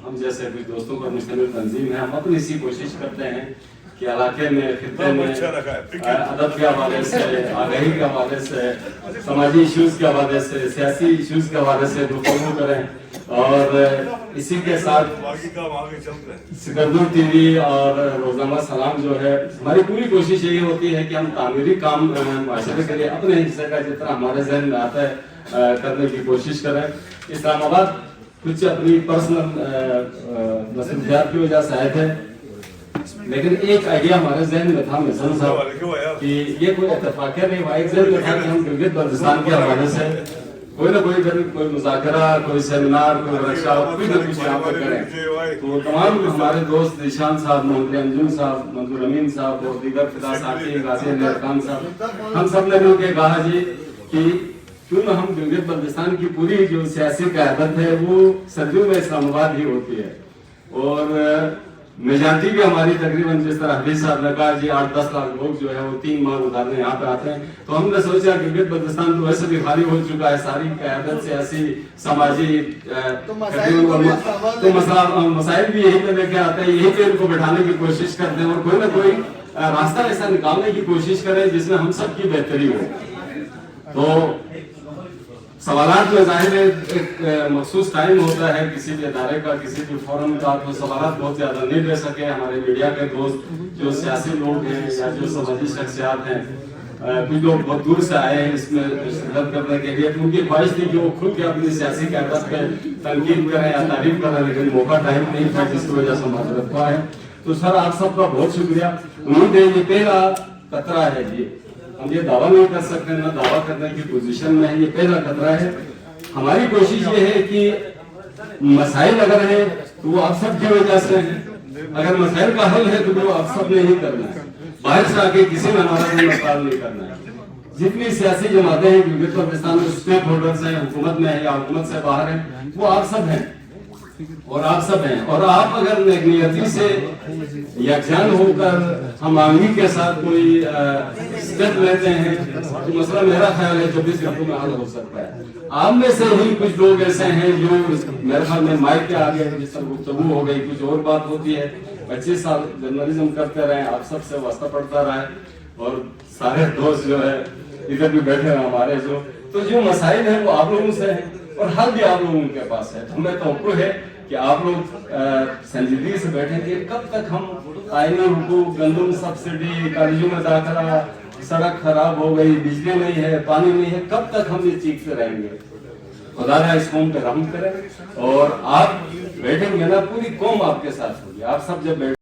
ہم جیسے کچھ دوستوں پر مشتمل تنظیم ہے. ہم اپنی اسی کوشش کرتے ہیں کہ علاقے میں خطے میں ادب کے حوالے سے آگاہی کے حوالے سے سماجی ایشوز کے حوالے سے سیاسی ایشوز کے حوالے سے گفتگو کریں اور اسی کے ساتھ سکندر ٹی وی اور روزنامہ سلام جو ہے ہماری پوری کوشش یہی ہوتی ہے کہ ہم تعمیری کام معاشرے کے لیے اپنے حصے کا جتنا ہمارے ذہن میں آتا ہے کرنے کی کوشش کریں. اسلام آباد کچھ اپنی پرسنل مصروفیات کی وجہ سے آئے تھے لیکن ایک آئیڈیا ہمارے ذہن میں تھا محسن صاحب کہ یہ کوئی اتفاقیہ نہیں ہوا. ایک ذہن میں تھا کہ ہم گلگت بلتستان کے حوالے سے کوئی نہ کوئی مذاکرہ کوئی سیمینار کوئی ورکشاپ کوئی نہ کچھ یہاں پر کریں. تو تمام ہمارے دوست نشان صاحب منظور انجم صاحب منظور امین صاحب اور دیگر فدا ساتھی غازی علی خان صاحب ہم سب نے مل کے کہا جی کہ کیوں نہ ہم گلگت بلتستان کی پوری جو سیاسی قیادت ہے وہ سرجو میں اسلام آباد ہی ہوتی ہے اور میجارٹی بھی ہماری تقریباً جس طرح حفیظ صاحب نے کہا جی 8-10 لاکھ لوگ جو ہے وہ 3 ماہ گزارنے یہاں پہ آتے ہیں. تو ہم نے سوچا کہ گلگت بلتستان تو ویسے بھی خالی ہو چکا ہے ساری قیادت سیاسی سماجی تو مسائل بھی یہی پہ لے کے آتے ہیں یہی پہ ان کو بٹھانے کی کوشش کرتے ہیں اور کوئی نہ کوئی रास्ता ऐसा निकालने की कोशिश करें जिसमें हम सबकी बेहतरी हो। तो सवालात में जाहिर है एक मखसूस टाइम होता है किसी भी अदारे का, किसी भी फोरम का, तो सवालात बहुत ज्यादा नहीं ले सके। हमारे मीडिया के दोस्त जो सियासी लोग हैं या जो समाजी शख्सियात हैं, कुछ लोग बहुत दूर से आए हैं इसमें शिरकत करने के लिए, तो उनकी ख्वाहिश थी कि वो खुल के अपनी सियासी क़यादत पे तनकीद करें या तारीफ करें, लेकिन मौका टाइम नहीं था जिसकी वजह से माजरत हुआ है। तो सर आप सबका बहुत शुक्रिया। उम्मीद है ये पहला खतरा है, ये हम ये दावा नहीं कर सकते, ना दावा करने की पोजीशन में है, ये पहला खतरा है। हमारी कोशिश ये है कि मसाइल अगर है तो वो आप सब की वजह से है, अगर मसाइल का हल है तो वो आप सब ने ही करना है, बाहर से आके किसी ने हमारा कोई मसला नहीं करना है। जितनी सियासी जमातें हैं गिलगित बल्तिस्तान में स्टेक होल्डर्स हैं, हुकूमत में है या हुकूमत से बाहर हैं, वो आप सब हैं और आप सब हैं। और आप अगर नेकनियती से यकजान होकर हम आदमी के साथ कोई स्टेप लेते हैं तो मसला मेरा ख्याल है 24 घंटों में हल हो सकता है। आप में से ही कुछ लोग ऐसे हैं जो मेरे ख्याल में माइक के आगे जिस पर गुफ्तगू हो गई, कुछ और बात होती है। 25 साल जर्नलिज्म करते रहे, आप सबसे वास्ता पड़ता रहा है, और सारे दोस्त जो है इधर भी बैठे हैं हमारे, जो मसाइल हैं वो आप लोगों से हैं और हल भी आप लोगों के पास है। हमें तवक्को है कि आप लोग संजीदगी से बैठेंगे। कब तक हम आईनी हुकूक, गंदम सब्सिडी, कॉलेजों में दाखिला, सड़क खराब हो गई, बिजली नहीं है, पानी नहीं है, कब तक हम ये चीखते रहेंगे? खुदा इस कौम पे रहम करे, और आप बैठेंगे ना, पूरी कौम आपके साथ होगी। आप सब जब